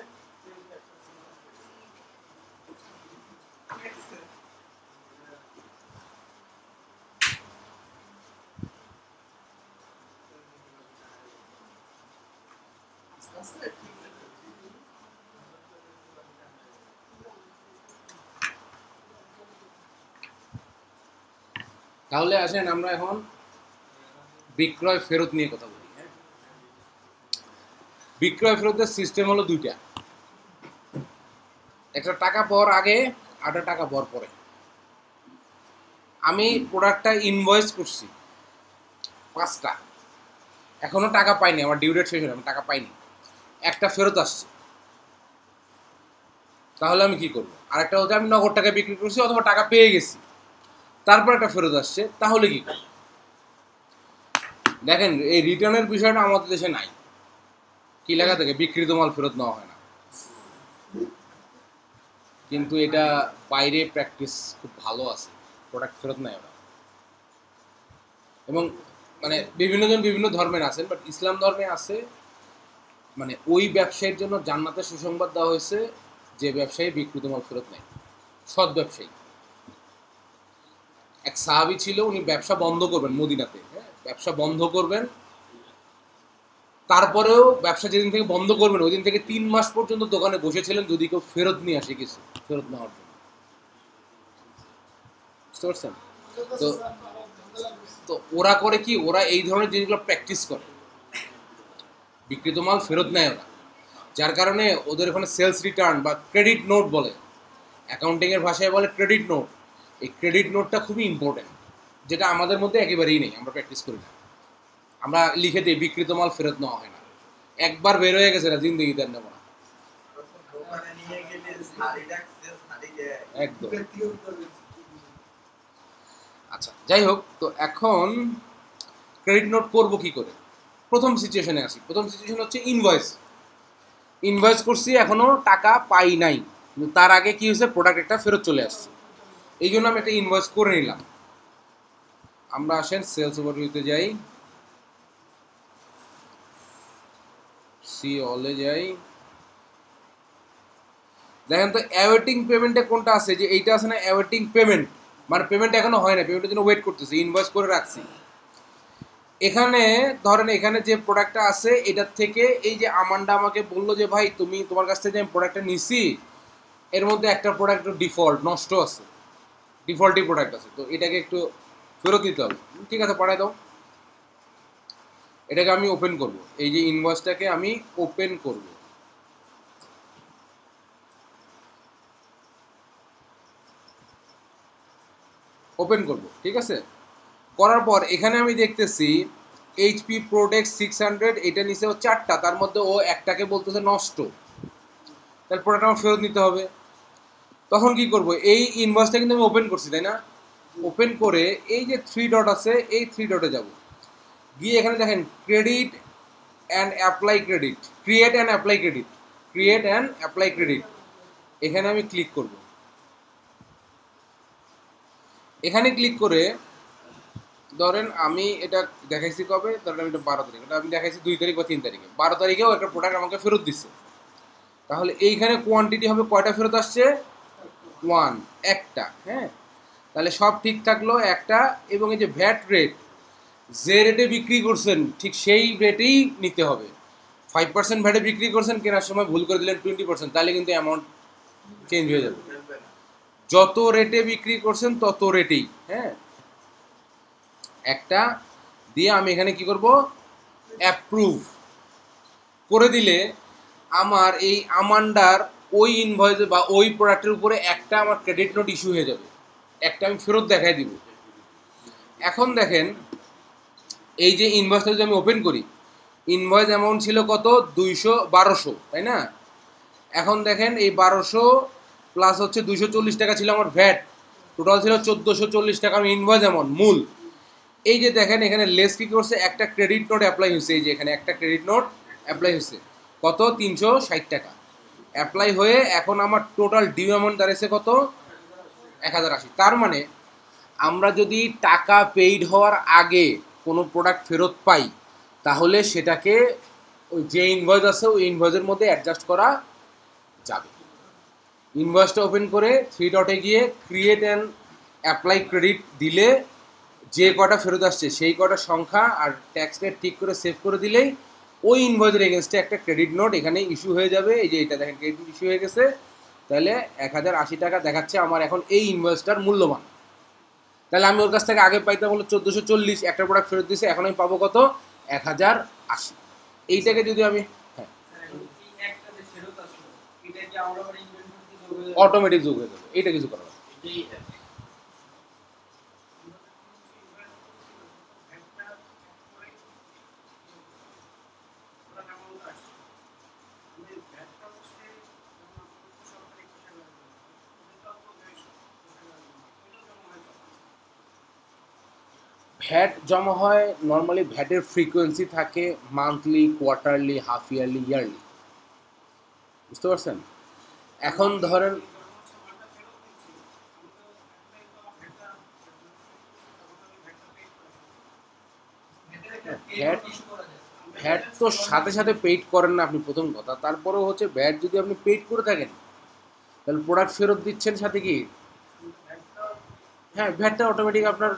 [SPEAKER 1] তাহলে আসেন আমরা এখন বিক্রয় ফেরত নিয়ে কথা বলি। বিক্রয় ফেরতের সিস্টেম হলো দুইটা, একটা টাকা পাওয়ার আগে আর একটা টাকা পাওয়ার পরে। আমি প্রোডাক্টটা ইনভয়েস করছি 5টা, এখনো টাকা পাইনি, আমার ডিউ ডেট শেষ হলো, আমি টাকা পাইনি, একটা ফেরত আসছে, তাহলে আমি কি করবো? আরেকটা হচ্ছে আমি নগদ টাকা বিক্রি করছি অথবা টাকা পেয়ে গেছি, তারপর একটা ফেরত আসছে, তাহলে কি করবো? দেখেন এই রিটার্নের বিষয়টা আমাদের দেশে নাই। কি লেখা থাকে? বিক্রিত মাল ফেরত নেওয়া হয় না, কিন্তু এটা বাইরে প্র্যাকটিস খুব ভালো আছে, প্রোডাক্ট ফেরত নেয় ওরা। এবং মানে বিভিন্ন জন বিভিন্ন ধর্মের আছেন, বাট ইসলাম ধর্মে আছে মানে ওই ব্যবসায়ীর জন্য জান্নাতের সুসংবাদ দেওয়া হয়েছে যে ব্যবসায়ী বিক্রিত মাল ফেরত নেয়, সৎ ব্যবসায়ী। এক সাহাবী ছিল, উনি ব্যবসা বন্ধ করবেন মদিনাতে, হ্যাঁ ব্যবসা বন্ধ করবেন, তারপরেও ব্যবসা যেদিন থেকে বন্ধ করবেন ওই দিন থেকে 3 মাস পর্যন্ত দোকানে বসেছিলেন যদি কেউ ফেরত নিয়ে আসে কিছু, ফেরত নেওয়ার জন্য। বুঝতে পারছেন? তো তো ওরা করে কি, ওরা এই ধরনের জিনিসগুলো প্র্যাকটিস করে, বিক্রিত মাল ফেরত নেয় ওরা, যার কারণে ওদের ওখানে সেলস রিটার্ন বা ক্রেডিট নোট বলে, অ্যাকাউন্টিংয়ের ভাষায় বলে ক্রেডিট নোট। এই ক্রেডিট নোটটা খুবই ইম্পর্টেন্ট, যেটা আমাদের মধ্যে একেবারেই নেই, আমরা প্র্যাকটিস করি না। আমরা লিখে দিই বিক্রিত মাল ফেরত নেওয়া হয় না, একবার বের হয়ে গেছে না জিন্দগিতে নেব না একদম। আচ্ছা যাই হোক, তো এখন ক্রেডিট নোট করবো কি করে? প্রথম সিচুয়েশনে আসি। প্রথম সিচুয়েশন হচ্ছে ইনভয়েস করছি, এখনো টাকা পাই নাই, কিন্তু তার আগে কি হয়েছে, প্রোডাক্ট একটা ফেরত চলে আসছে, এই জন্য আমি একটা ইনভয়েস করে নিলাম। আমরা আসেন সেলস ওভারভিউতে যাই, সি অলে যাই, দেখেন তো অ্যাওয়েটিং পেমেন্টে কোনটা আছে, যে এইটা আছে না অ্যাওয়েটিং পেমেন্ট, মানে পেমেন্ট এখনো হয় না, পেমেন্টের জন্য ওয়েট করতেছি, ইনভয়েস করে রাখছি। এখানে ধরেন এখানে যে প্রোডাক্টটা আছে এটার থেকে এই যে আমান্ডা আমাকে বললো যে ভাই তুমি তোমার কাছ থেকে যে আমি প্রোডাক্টটা নিছি এর মধ্যে একটা প্রোডাক্ট ডিফল্ট নষ্ট আছে, ডিফল্টই প্রোডাক্ট আছে, তো এটাকে একটু ফেরত দিতে হবে। ঠিক আছে, পাঠাই দাও। এটাকে আমি ওপেন করব, এই যে ইনভয়েসটাকে আমি ওপেন করব। ঠিক আছে, করার পর এখানে আমি দেখতেছি এইচপি প্রোডেক্ট 600, এটা নিচে ও 4টা, তার মধ্যে ও একটাকে বলতেছে নষ্ট, তাহলে প্রোডাক্ট আমার ফেরত নিতে হবে। তখন কি করব, এই ইনভয়েসটা কিন্তু আমি ওপেন করছি তাই না, ওপেন করে এই যে 3 ডট আছে এই 3 ডটে যাব, গিয়ে এখানে দেখেন credit and apply credit, create and apply credit, এখানে আমি ক্লিক করব। এখানে ক্লিক করে ধরেন আমি এটা দেখাইছি কবে, ধরেন আমি এটা 12 তারিখ, এটা আমি দেখাইছি 2 তারিখ বা 3 তারিখে, 12 তারিখেও একটা প্রোডাক্ট আমাকে ফেরত দিচ্ছে। তাহলে এইখানে কোয়ান্টিটি হবে কয়টা ফেরত আসছে? 1, একটা। হ্যাঁ, তাহলে সব ঠিক থাকলো একটা। এবং এই যে ভ্যাট রেট, যে রেটে বিক্রি করছেন ঠিক সেই রেটেই নিতে হবে। 5% ভ্যাটে বিক্রি করছেন, কেনার সময় ভুল করে দিলেন 20%, তাহলে কিন্তু অ্যামাউন্ট চেঞ্জ হয়ে যাবে। যত রেটে বিক্রি করছেন তত রেটেই। হ্যাঁ, একটা দিয়ে আমি এখানে কি করব, অ্যাপ্রুভ করে দিলে আমার এই আমান্ডার ওই ইনভয়েসে বা ওই প্রোডাক্টের উপরে একটা আমার ক্রেডিট নোট ইস্যু হয়ে যাবে, একটা আমি ফেরত দেখাই দিব। এখন দেখেন এই যে ইনভয়েসটা যদি আমি ওপেন করি, ইনভয়েস অ্যামাউন্ট ছিল কত? 1200, তাই না? এখন দেখেন এই 1200 প্লাস হচ্ছে 240 টাকা ছিল আমার ভ্যাট, টোটাল ছিল 1440 টাকা আমি ইনভয়েস অ্যামাউন্ট মূল। এই যে দেখেন এখানে লেস কি করছে, একটা ক্রেডিট নোট অ্যাপ্লাই হয়েছে। এই যে এখানে একটা ক্রেডিট নোট অ্যাপ্লাই হয়েছে, কত? 360 টাকা অ্যাপ্লাই হয়ে এখন আমার টোটাল ডিউ অ্যামাউন্ট দাঁড়িয়েছে কত? 1080। তার মানে আমরা যদি টাকা পেইড হওয়ার আগে কোনো প্রোডাক্ট ফেরত পাই, তাহলে সেটাকে ওই যে ইনভয়েস আছে ওই ইনভয়েসের মধ্যে অ্যাডজাস্ট করা যাবে। ইনভয়েসটা ওপেন করে 3 ডটে গিয়ে ক্রিয়েট অ্যান্ড অ্যাপ্লাই ক্রেডিট দিলে যে কটা ফেরত আসছে সেই কটা সংখ্যা আর ট্যাক্স রেট ঠিক করে সেভ করে দিলেই ওই ইনভয়েসের এগেনস্টে একটা ক্রেডিট নোট এখানে ইস্যু হয়ে যাবে। এই যে এটা দেখেন ক্রেডিট ইস্যু হয়ে গেছে, তাহলে 1080 টাকা দেখাচ্ছে আমার এখন এই ইনভয়েসটার মূল্যবান। তাহলে আমি ওর কাছ থেকে আগে পাইতাম হলো 1440, একটা প্রোডাক্ট ফেরত দিয়েছে, এখন আমি পাবো কত? 1080। এইটাকে যদি আমি অটোমেটিক যোগ হয়ে যাবে, এইটা কিছু করা হবে। ভ্যাট জমা হয় নর্মালি, ভ্যাটের ফ্রিকোয়েন্সি থাকে monthly, quarterly, half yearly, yearly, বুঝতে পারছেন? এখন ধরেন ভ্যাট ভ্যাট তো সাথে সাথে পেইড করেন না আপনি, প্রথম কথা। তারপরেও হচ্ছে ভ্যাট যদি আপনি পেইড করে থাকেন তাহলে প্রোডাক্ট ফেরত দিচ্ছেন সাথে কি, হ্যাঁ ভ্যাটটা অটোমেটিক আপনার,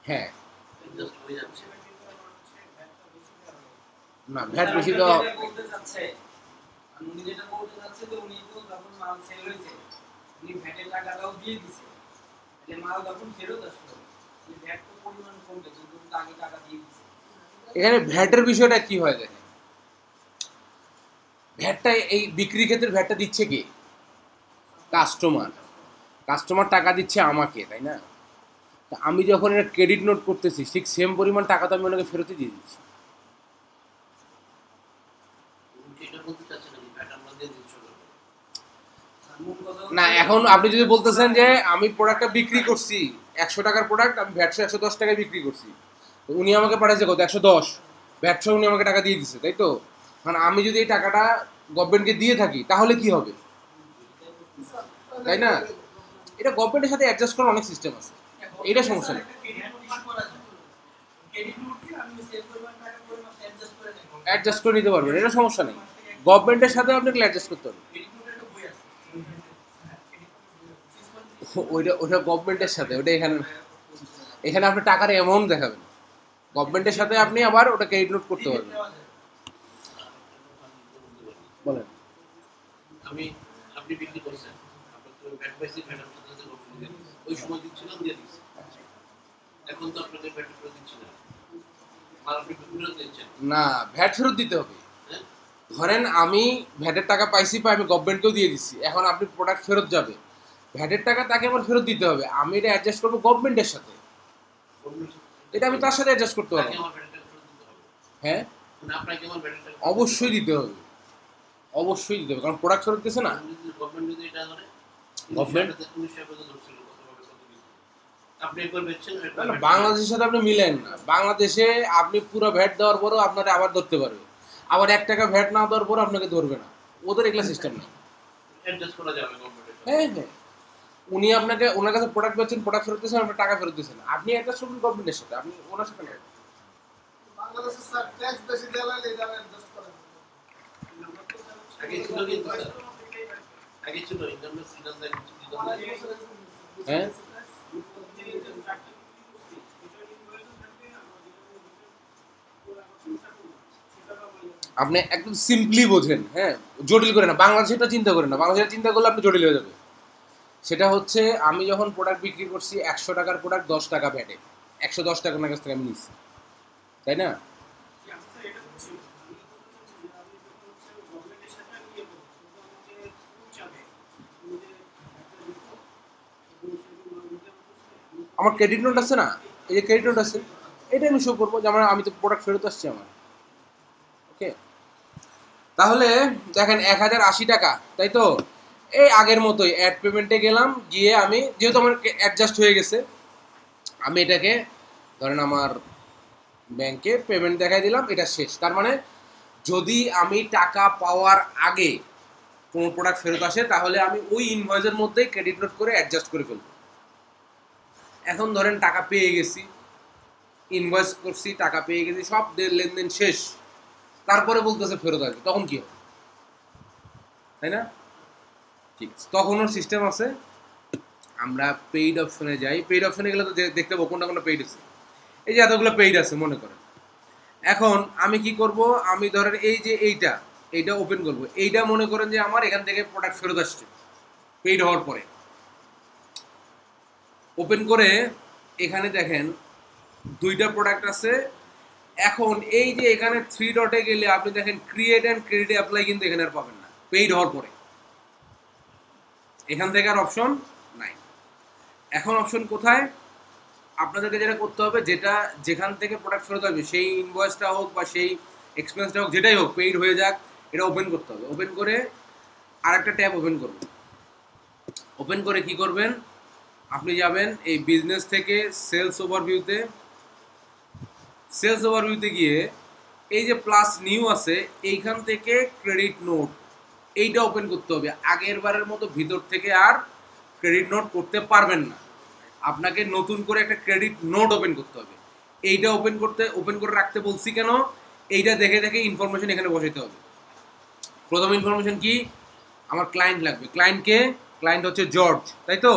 [SPEAKER 1] হ্যাঁ না ভ্যাট বেশি তো
[SPEAKER 3] উনি যেটা বলতে চাচ্ছে যে উনি তো যখন মাল সেল হয়েছে উনি ভ্যাটের টাকাটাও দিয়ে দিছে, তাহলে মাল যখন ফেরত আসলো এই ভ্যাট তো পরিমাণ কমবে, কিন্তু আগে টাকা দিয়ে দিছে।
[SPEAKER 1] এখানে ভ্যাটের বিষয়টা কি হয় দেখেন, ভ্যাটটা এই বিক্রি ক্ষেত্রে ভ্যাটটা দিচ্ছে কে? কাস্টমার। কাস্টমার টাকা দিচ্ছে আমাকে, তাই না? তা আমি যখন এটা ক্রেডিট নোট করতেছি ঠিক সেম পরিমাণ টাকা তো আমি ওনাকে ফেরতই দিয়ে দিচ্ছি। না এখন আপনি যদি বলতেছেন যে আমি প্রোডাক্টটা বিক্রি করছি 100 টাকার প্রোডাক্ট, আমি ভ্যাট 110 টাকায় বিক্রি করছি, তো উনি আমাকে পাঠাইছে কত? 110, ভ্যাট সহ উনি আমাকে টাকা দিয়ে দিচ্ছে, তাই তো? মানে আমি যদি এই টাকাটা গভর্নমেন্টকে দিয়ে থাকি তাহলে কি হবে, তাই না? এটা গভর্নমেন্টের সাথে অ্যাডজাস্ট করার অনেক সিস্টেম আছে, এটা সমস্যা নেই, অ্যাডজাস্ট করে নিতে পারবেন, এটা সমস্যা নেই। গভর্নমেন্টের সাথে আপনাকে অ্যাডজাস্ট করতে হবে, ওইটা ওটা গভর্নমেন্টের সাথে, ওটা এখানে এখানে আপনি টাকার অ্যামাউন্ট দেখাবেন, গভর্নমেন্টের সাথে আপনি আবার ওটা ক্রেডিট নোট করতে পারবেন। বলেন।
[SPEAKER 5] আপনি বিক্রি করছেন, আপনার তো ভ্যাট পাইছি, ভ্যাট আপনাদের গভর্নমেন্ট ওই সময় দিচ্ছিলাম, দিয়ে দিচ্ছি। এখন তো আপনাদের ভ্যাট ফেরত দিচ্ছি না, মাল আপনি ফেরত দিচ্ছেন
[SPEAKER 1] না, ভ্যাট ফেরত দিতে হবে। ধরেন আমি ভ্যাটের টাকা পাইছি, আমি গভর্নমেন্টকেও দিয়ে দিচ্ছি, এখন আপনি প্রোডাক্ট ফেরত যাবে, ভ্যাটের টাকা তাকে আমার ফেরত দিতে হবে, আমি এটা অ্যাডজাস্ট করবো গভর্নমেন্টের সাথে, এটা আমি তার সাথে অ্যাডজাস্ট করতে পারবো। হ্যাঁ অবশ্যই দিতে হবে, অবশ্যই দিতে হবে, কারণ প্রোডাক্ট ফেরত দিতেছে না
[SPEAKER 5] গভর্নমেন্ট। যদি এটা ধরে
[SPEAKER 1] গভর্নমেন্ট
[SPEAKER 5] আপনি একবার বেচছেন,
[SPEAKER 1] বাংলাদেশের সাথে আপনি মিলেন না। বাংলাদেশে আপনি পুরো ভ্যাট দেওয়ার পরেও আপনারা আবার ধরতে পারবে, আবার 1 টাকা ভ্যাট না দেওয়ার পর আপনাকে ধরবে না, ওদের এগুলা সিস্টেম নেই।
[SPEAKER 5] অ্যাডজাস্ট করা যাবে গভর্নমেন্টের।
[SPEAKER 1] হ্যাঁ হ্যাঁ, উনি আপনাকে ওনার কাছে প্রোডাক্ট পাচ্ছেন, প্রোডাক্ট ফেরত দিচ্ছেন, আপনার টাকা ফেরত দিচ্ছেন, আপনি একটা শুনুন গভর্নমেন্টের সাথে, আপনি ওনার সাথে নেন।
[SPEAKER 4] বাংলাদেশে স্যার ট্যাক্স বেশি দেওয়া লাগলে এটা অ্যাডজাস্ট করেন।
[SPEAKER 5] আগে ছিল কিন্তু স্যার, আগে ছিল ইন্টারনেট সিগন্যাল দেয় কিছু দিত না।
[SPEAKER 1] হ্যাঁ আপনি একদম সিম্পলি বোঝেন, হ্যাঁ জটিল করে না, বাংলাদেশটা চিন্তা করেন না, বাংলাদেশের চিন্তা করলে আপনি জটিল হয়ে যাবে। সেটা হচ্ছে আমি যখন প্রোডাক্ট বিক্রি করছি 100 টাকার প্রোডাক্ট 10 টাকা ভ্যাটে, 110 টাকা আমার কাছ থেকে আমি নিচ্ছি, তাই না? আমার ক্রেডিট নোট আছে না, এই যে ক্রেডিট নোট আছে, এটা আমি শো করবো যে আমি তো প্রোডাক্ট ফেরত আসছি আমার। ওকে, তাহলে দেখেন 1080 টাকা, তাই তো? এই আগের মতোই অ্যাড পেমেন্টে গেলাম, গিয়ে আমি যেহেতু আমার অ্যাডজাস্ট হয়ে গেছে, আমি এটাকে ধরেন আমার ব্যাংকে পেমেন্ট দেখাই দিলাম, এটা শেষ। তার মানে যদি আমি টাকা পাওয়ার আগে কোনো প্রোডাক্ট ফেরত আসে তাহলে আমি ওই ইনভয়েসের মধ্যেই ক্রেডিট নোট করে অ্যাডজাস্ট করে ফেলবো। এখন ধরেন টাকা পেয়ে গেছি, ইনভয়েস করছি, টাকা পেয়ে গেছি, সব লেনদেন শেষ, তারপরে বলতেছে ফেরত আসবে, তখন কি হবে, তাই না? ঠিক আছে, তখন ওর সিস্টেম আছে, আমরা পেইড অপশনে যাই। পেইড অপশনে গেলে তো দেখতে পাবো কোনটা কোনটা পেইড আছে। এই যে এতগুলো পেইড আছে মনে করেন। এখন আমি কি করব, আমি ধরেন এই যে এইটা ওপেন করব, এইটা মনে করেন যে আমার এখান থেকে প্রোডাক্ট ফেরত আসছে পেইড হওয়ার পরে। ওপেন করে এখানে দেখেন দুইটা প্রোডাক্ট আছে। এখন এই যে এখানে 3 ডটে গেলে আপনি দেখেন ক্রিয়েট অ্যান্ড ক্রেডিট অ্যাপ্লাই, কিন্তু এখানে আর পাবেন না পেইড হওয়ার পরে, এখান থেকে আর অপশন নাই। এখন অপশন কোথায়? আপনাদেরকে যেটা করতে হবে, যেখান থেকে প্রোডাক্ট ফেরত আসবে সেই ইনভয়েসটা হোক বা সেই এক্সপেন্সটা হোক, যেটাই হোক, পেইড হয়ে যাক, এটা ওপেন করতে হবে। ওপেন করে আরেকটা ট্যাব ওপেন করবেন। ওপেন করে কি করবেন, আপনি যাবেন এই বিজনেস থেকে সেলস ওভারভিউতে। সেলস ওভারভিউতে গিয়ে এই যে প্লাস নিউ আছে, এইখান থেকে ক্রেডিট নোট, এইটা ওপেন করতে হবে। আগের বারের মতো ভিতর থেকে আর ক্রেডিট নোট করতে পারবেন না, আপনাকে নতুন করে একটা ক্রেডিট নোট ওপেন করতে হবে। এইটা ওপেন করে রাখতে বলছি কেন, এইটা দেখে দেখে ইনফরমেশন এখানে বসাইতে হবে। প্রথম ইনফরমেশন কি, আমার ক্লায়েন্ট লাগবে। ক্লায়েন্টকে, ক্লায়েন্ট হচ্ছে জর্জ, তাই তো?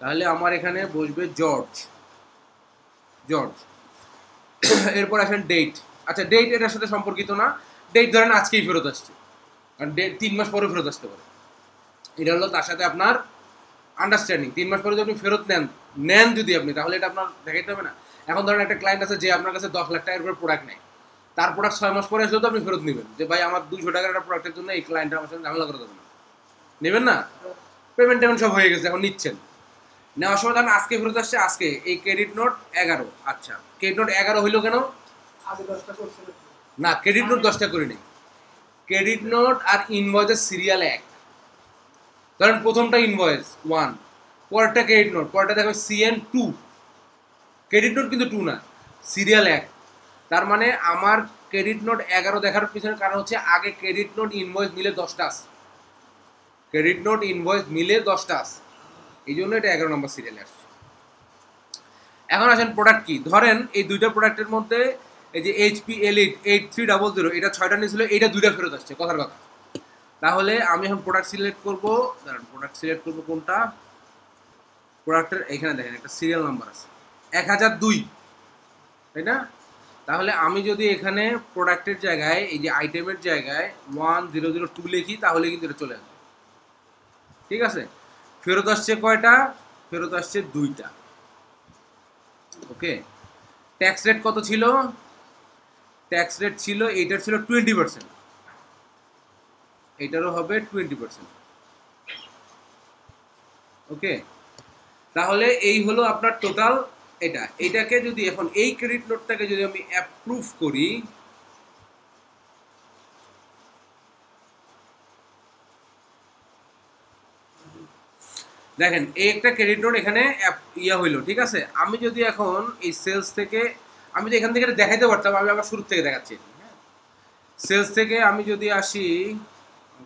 [SPEAKER 1] তাহলে আমার এখানে বসবে জর্জ। এরপর আসেন ডেট। আচ্ছা ডেট এটার সাথে সম্পর্কিত না, ডেট ধরেন আজকেই ফেরত আসছে, কারণ ডেট 3 মাস পরে ফেরত আসতে পারে। এটা হলো তার সাথে আপনার আন্ডারস্ট্যান্ডিং। 3 মাস পরে যদি আপনি ফেরত নেন যদি আপনি, তাহলে এটা আপনার দেখাইতে হবে না। এখন ধরেন একটা ক্লায়েন্ট আছে যে আপনার কাছে 10 লাখ টাকার করে প্রোডাক্ট নেয়, তার প্রোডাক্ট 6 মাস পরে আসলেও তো আপনি ফেরত নেবেন, যে ভাই আমার 200 টাকার একটা প্রোডাক্টের জন্য এই ক্লায়েন্টটা আমার সাথে ঝামেলা করে দেবেন না, নেবেন না? পেমেন্ট সব হয়ে গেছে, এখন নিচ্ছেন। নেওয়ার সময় ধরেন আজকে ফেরত আসছে, আজকে এই ক্রেডিট নোট 11। আচ্ছা ক্রেডিট নোট 11 হইলো কেন?
[SPEAKER 4] আগে 10টা করছে
[SPEAKER 1] না, ক্রেডিট নোট 10টা করে নেই। ক্রেডিট নোট আর ইনভয়েসের সিরিয়াল 1। ধরেন প্রথমটা ইনভয়েস 1, পরেরটা ক্রেডিট নোট, পরেরটা দেখো CN 2। ক্রেডিট নোট কিন্তু 2 না, সিরিয়াল 1। তার মানে আমার ক্রেডিট নোট 11 দেখার পিছনে কারণ হচ্ছে আগে ক্রেডিট নোট ইনভয়েস মিলে 10টা আছে, ক্রেডিট নোট ইনভয়েস মিলে 10টা আছে, এই জন্য এটা 11 নম্বর সিরিয়ালে আসছে। এখন আসেন প্রোডাক্ট কি, ধরেন এই দুইটা প্রোডাক্টের মধ্যে এই যে HP Elite 8300, এটা 6টা নিয়েছিল, এটা 2টা ফেরত আসছে, কথার কথা। তাহলে আমি এখন প্রোডাক্ট সিলেক্ট করবো, দাঁড়ান প্রোডাক্ট সিলেক্ট করবো কোনটা, প্রোডাক্টের এখানে দেখেন একটা সিরিয়াল নাম্বার আছে 1002, তাই না? তাহলে আমি যদি এখানে প্রোডাক্টের জায়গায় এই যে আইটেমের জায়গায় 1002 লিখি, তাহলে কিন্তু এটা চলে আসবে। ঠিক আছে, ফেরত আসছে কয়টা? ফেরত আসছে 2টা। ওকে, ট্যাক্স রেট কত ছিল? ট্যাক্স রেট ছিল, এইটার ছিল 20%, এইটারও হবে 20%। ওকে, তাহলে এই হলো আপনার টোটাল এটা। এটাকে যদি এখন এই ক্রেডিট নোটটাকে যদি আমি অ্যাপ্রুভ করি, দেখেন এই একটা ক্রেডিট নোট এখানে ইয়া হইলো, ঠিক আছে। আমি যদি এখন এই সেলস থেকে, আমি তো এখান থেকে দেখাইতে পারতাম, আমি আবার শুরু থেকে দেখাচ্ছি। সেলস থেকে আমি যদি আসি,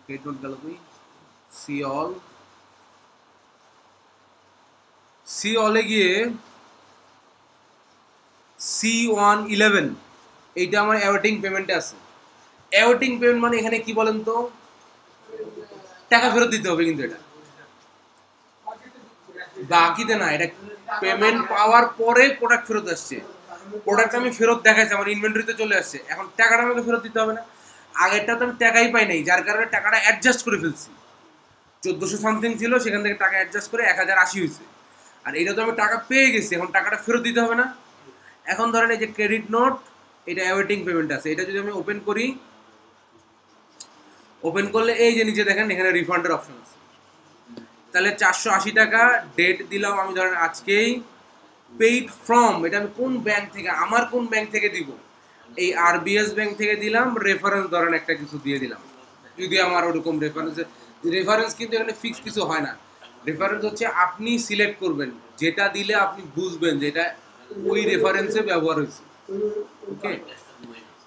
[SPEAKER 1] ক্রেডিট নোট গেল তুই সি অল, সি অলে গিয়ে C111 এইটা আমার অ্যাওয়েটিং পেমেন্টে আছে। অ্যাওয়েটিং পেমেন্ট মানে এখানে কি বলেন তো, টাকা ফেরত দিতে হবে, কিন্তু এটা বাকিতে না, এটা পেমেন্ট পাওয়ার পরে প্রোডাক্ট ফেরত আসছে, প্রোডাক্ট আমি ফেরত দেখাইছি, আমার ইনভেন্টরিতে চলে আসছে, এখন টাকাটা আমাকে ফেরত দিতে হবে না। আগেরটা তো আমি টাকাই পাই নাই, যার কারণে টাকাটা অ্যাডজাস্ট করে ফেলছি, 1400 সামথিং ছিল, সেখান থেকে টাকা অ্যাডজাস্ট করে 1080 হয়েছে। আর এটা তো আমি টাকা পেয়ে গেছি, এখন টাকাটা ফেরত দিতে হবে না। এখন ধরেন এই যে ক্রেডিট নোট, এটা অ্যাওয়েটিং পেমেন্ট আছে, এটা যদি আমি ওপেন করি, ওপেন করলে এই যে নিচে দেখেন এখানে রিফান্ডের অপশন আছে। তাহলে 480 টাকা ডেট দিলাম আমি ধরেন আজকেই, পেইড ফ্রম, এটা আমি কোন ব্যাংক থেকে, আমার কোন ব্যাংক থেকে দিব, এই RBS ব্যাংক থেকে দিলাম, রেফারেন্স ধরেন একটা কিছু দিয়ে দিলাম, যদি আমার ওরকম রেফারেন্স কিন্তু এখানে ফিক্স কিছু হয় না। রেফারেন্স হচ্ছে আপনি সিলেক্ট করবেন, যেটা দিলে আপনি বুঝবেন যে এটা ওই রেফারেন্সে ব্যবহার হয়েছে। ওকে,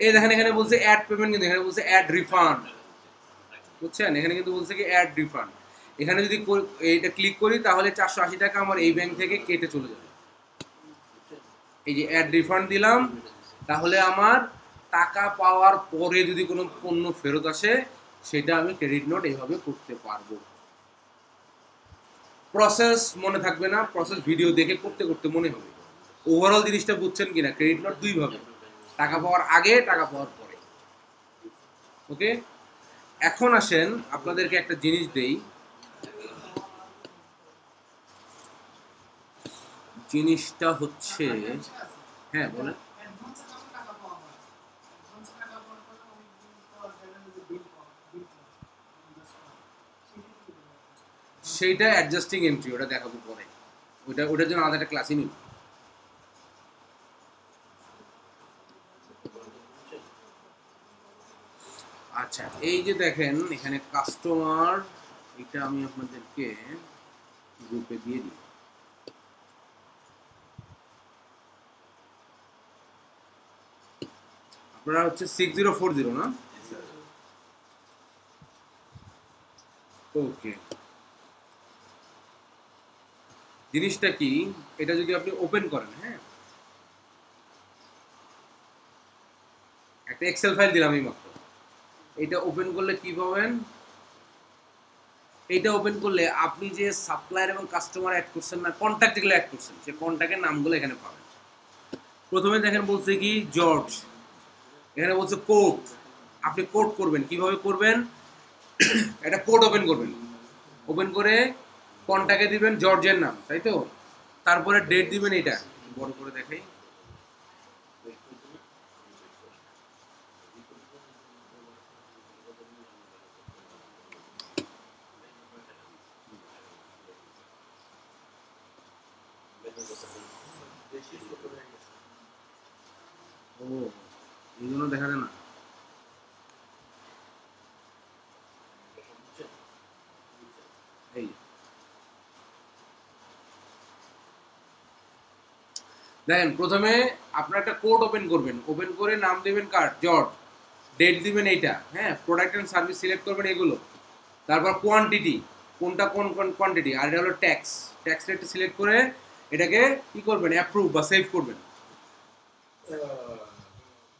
[SPEAKER 1] এই দেখেন এখানে বলছে অ্যাড পেমেন্ট, কিন্তু এখানে বলছে অ্যাড রিফান্ড, বুঝছেন, এখানে কিন্তু বলছে কি অ্যাড রিফান্ড। এখানে যদি এইটা ক্লিক করি তাহলে 480 টাকা আমার এই ব্যাংক থেকে কেটে চলে যাবে। এই যে অ্যাড রিফান্ড দিলাম, তাহলে আমার টাকা পাওয়ার পরে যদি কোনো পণ্য ফেরত আসে সেটা আমি ক্রেডিট নোট এইভাবে করতে পারবো। প্রসেস মনে থাকবে না, প্রসেস ভিডিও দেখে করতে করতে মনে হবে। ওভারঅল জিনিসটা বুঝছেন কিনা, ক্রেডিট নোট দুই ভাবে, টাকা পাওয়ার আগে, টাকা পাওয়ার পরে। ওকে, এখন আসেন আপনাদেরকে একটা জিনিস দেই, জিনিসটা হচ্ছে, হ্যাঁ বলেন। সেইটা অ্যাডজাস্টিং এন্ট্রি, ওটা দেখাবো পরে, ওটার জন্য আলাদা একটা ক্লাসই নিব। আচ্ছা, এই যে দেখেন এখানে কাস্টমার, এটা আমি আপনাদেরকে গ্রুপে দিয়ে দিই। আপনারা হচ্ছে 6040 না? ওকে, জিনিসটা কি, এটা যদি আপনি ওপেন করেন, হ্যাঁ, একটা এক্সেল ফাইল দিলাম এই মাত্র, এটা ওপেন করলে কি পাবেন, এটা ওপেন করলে আপনি যে সাপ্লায়ার এবং কাস্টমার অ্যাড করছেন না, কন্ট্যাক্ট যেগুলো অ্যাড করছেন, সেই কন্ট্যাক্টের নামগুলো এখানে পাবেন। প্রথমে দেখেন বলছে কি জর্জ, এখানে বলছে কোড, আপনি কোড করবেন, কিভাবে করবেন, একটা কোড ওপেন করবেন, ওপেন করে কন্ট্যাক্টে দিবেন জর্জের নাম, তাই তো, তারপরে ডেট দিবেন, এটা বড় করে দেখাই, ও এই জন্য দেখা যায় না। এই দেখেন প্রথমে আপনার একটা কোড ওপেন করবেন, ওপেন করে নাম দেবেন কার, জর্জ, ডেট দিবেন এইটা, হ্যাঁ, প্রোডাক্ট এন্ড সার্ভিস সিলেক্ট করবেন এগুলো, তারপর কোয়ান্টিটি, কোনটা কোন কোন কোয়ান্টিটি, আর এটা হলো ট্যাক্স, ট্যাক্স রেট সিলেক্ট করে এটাকে কি করবেন, অ্যাপ্রুভ বা সেভ করবেন।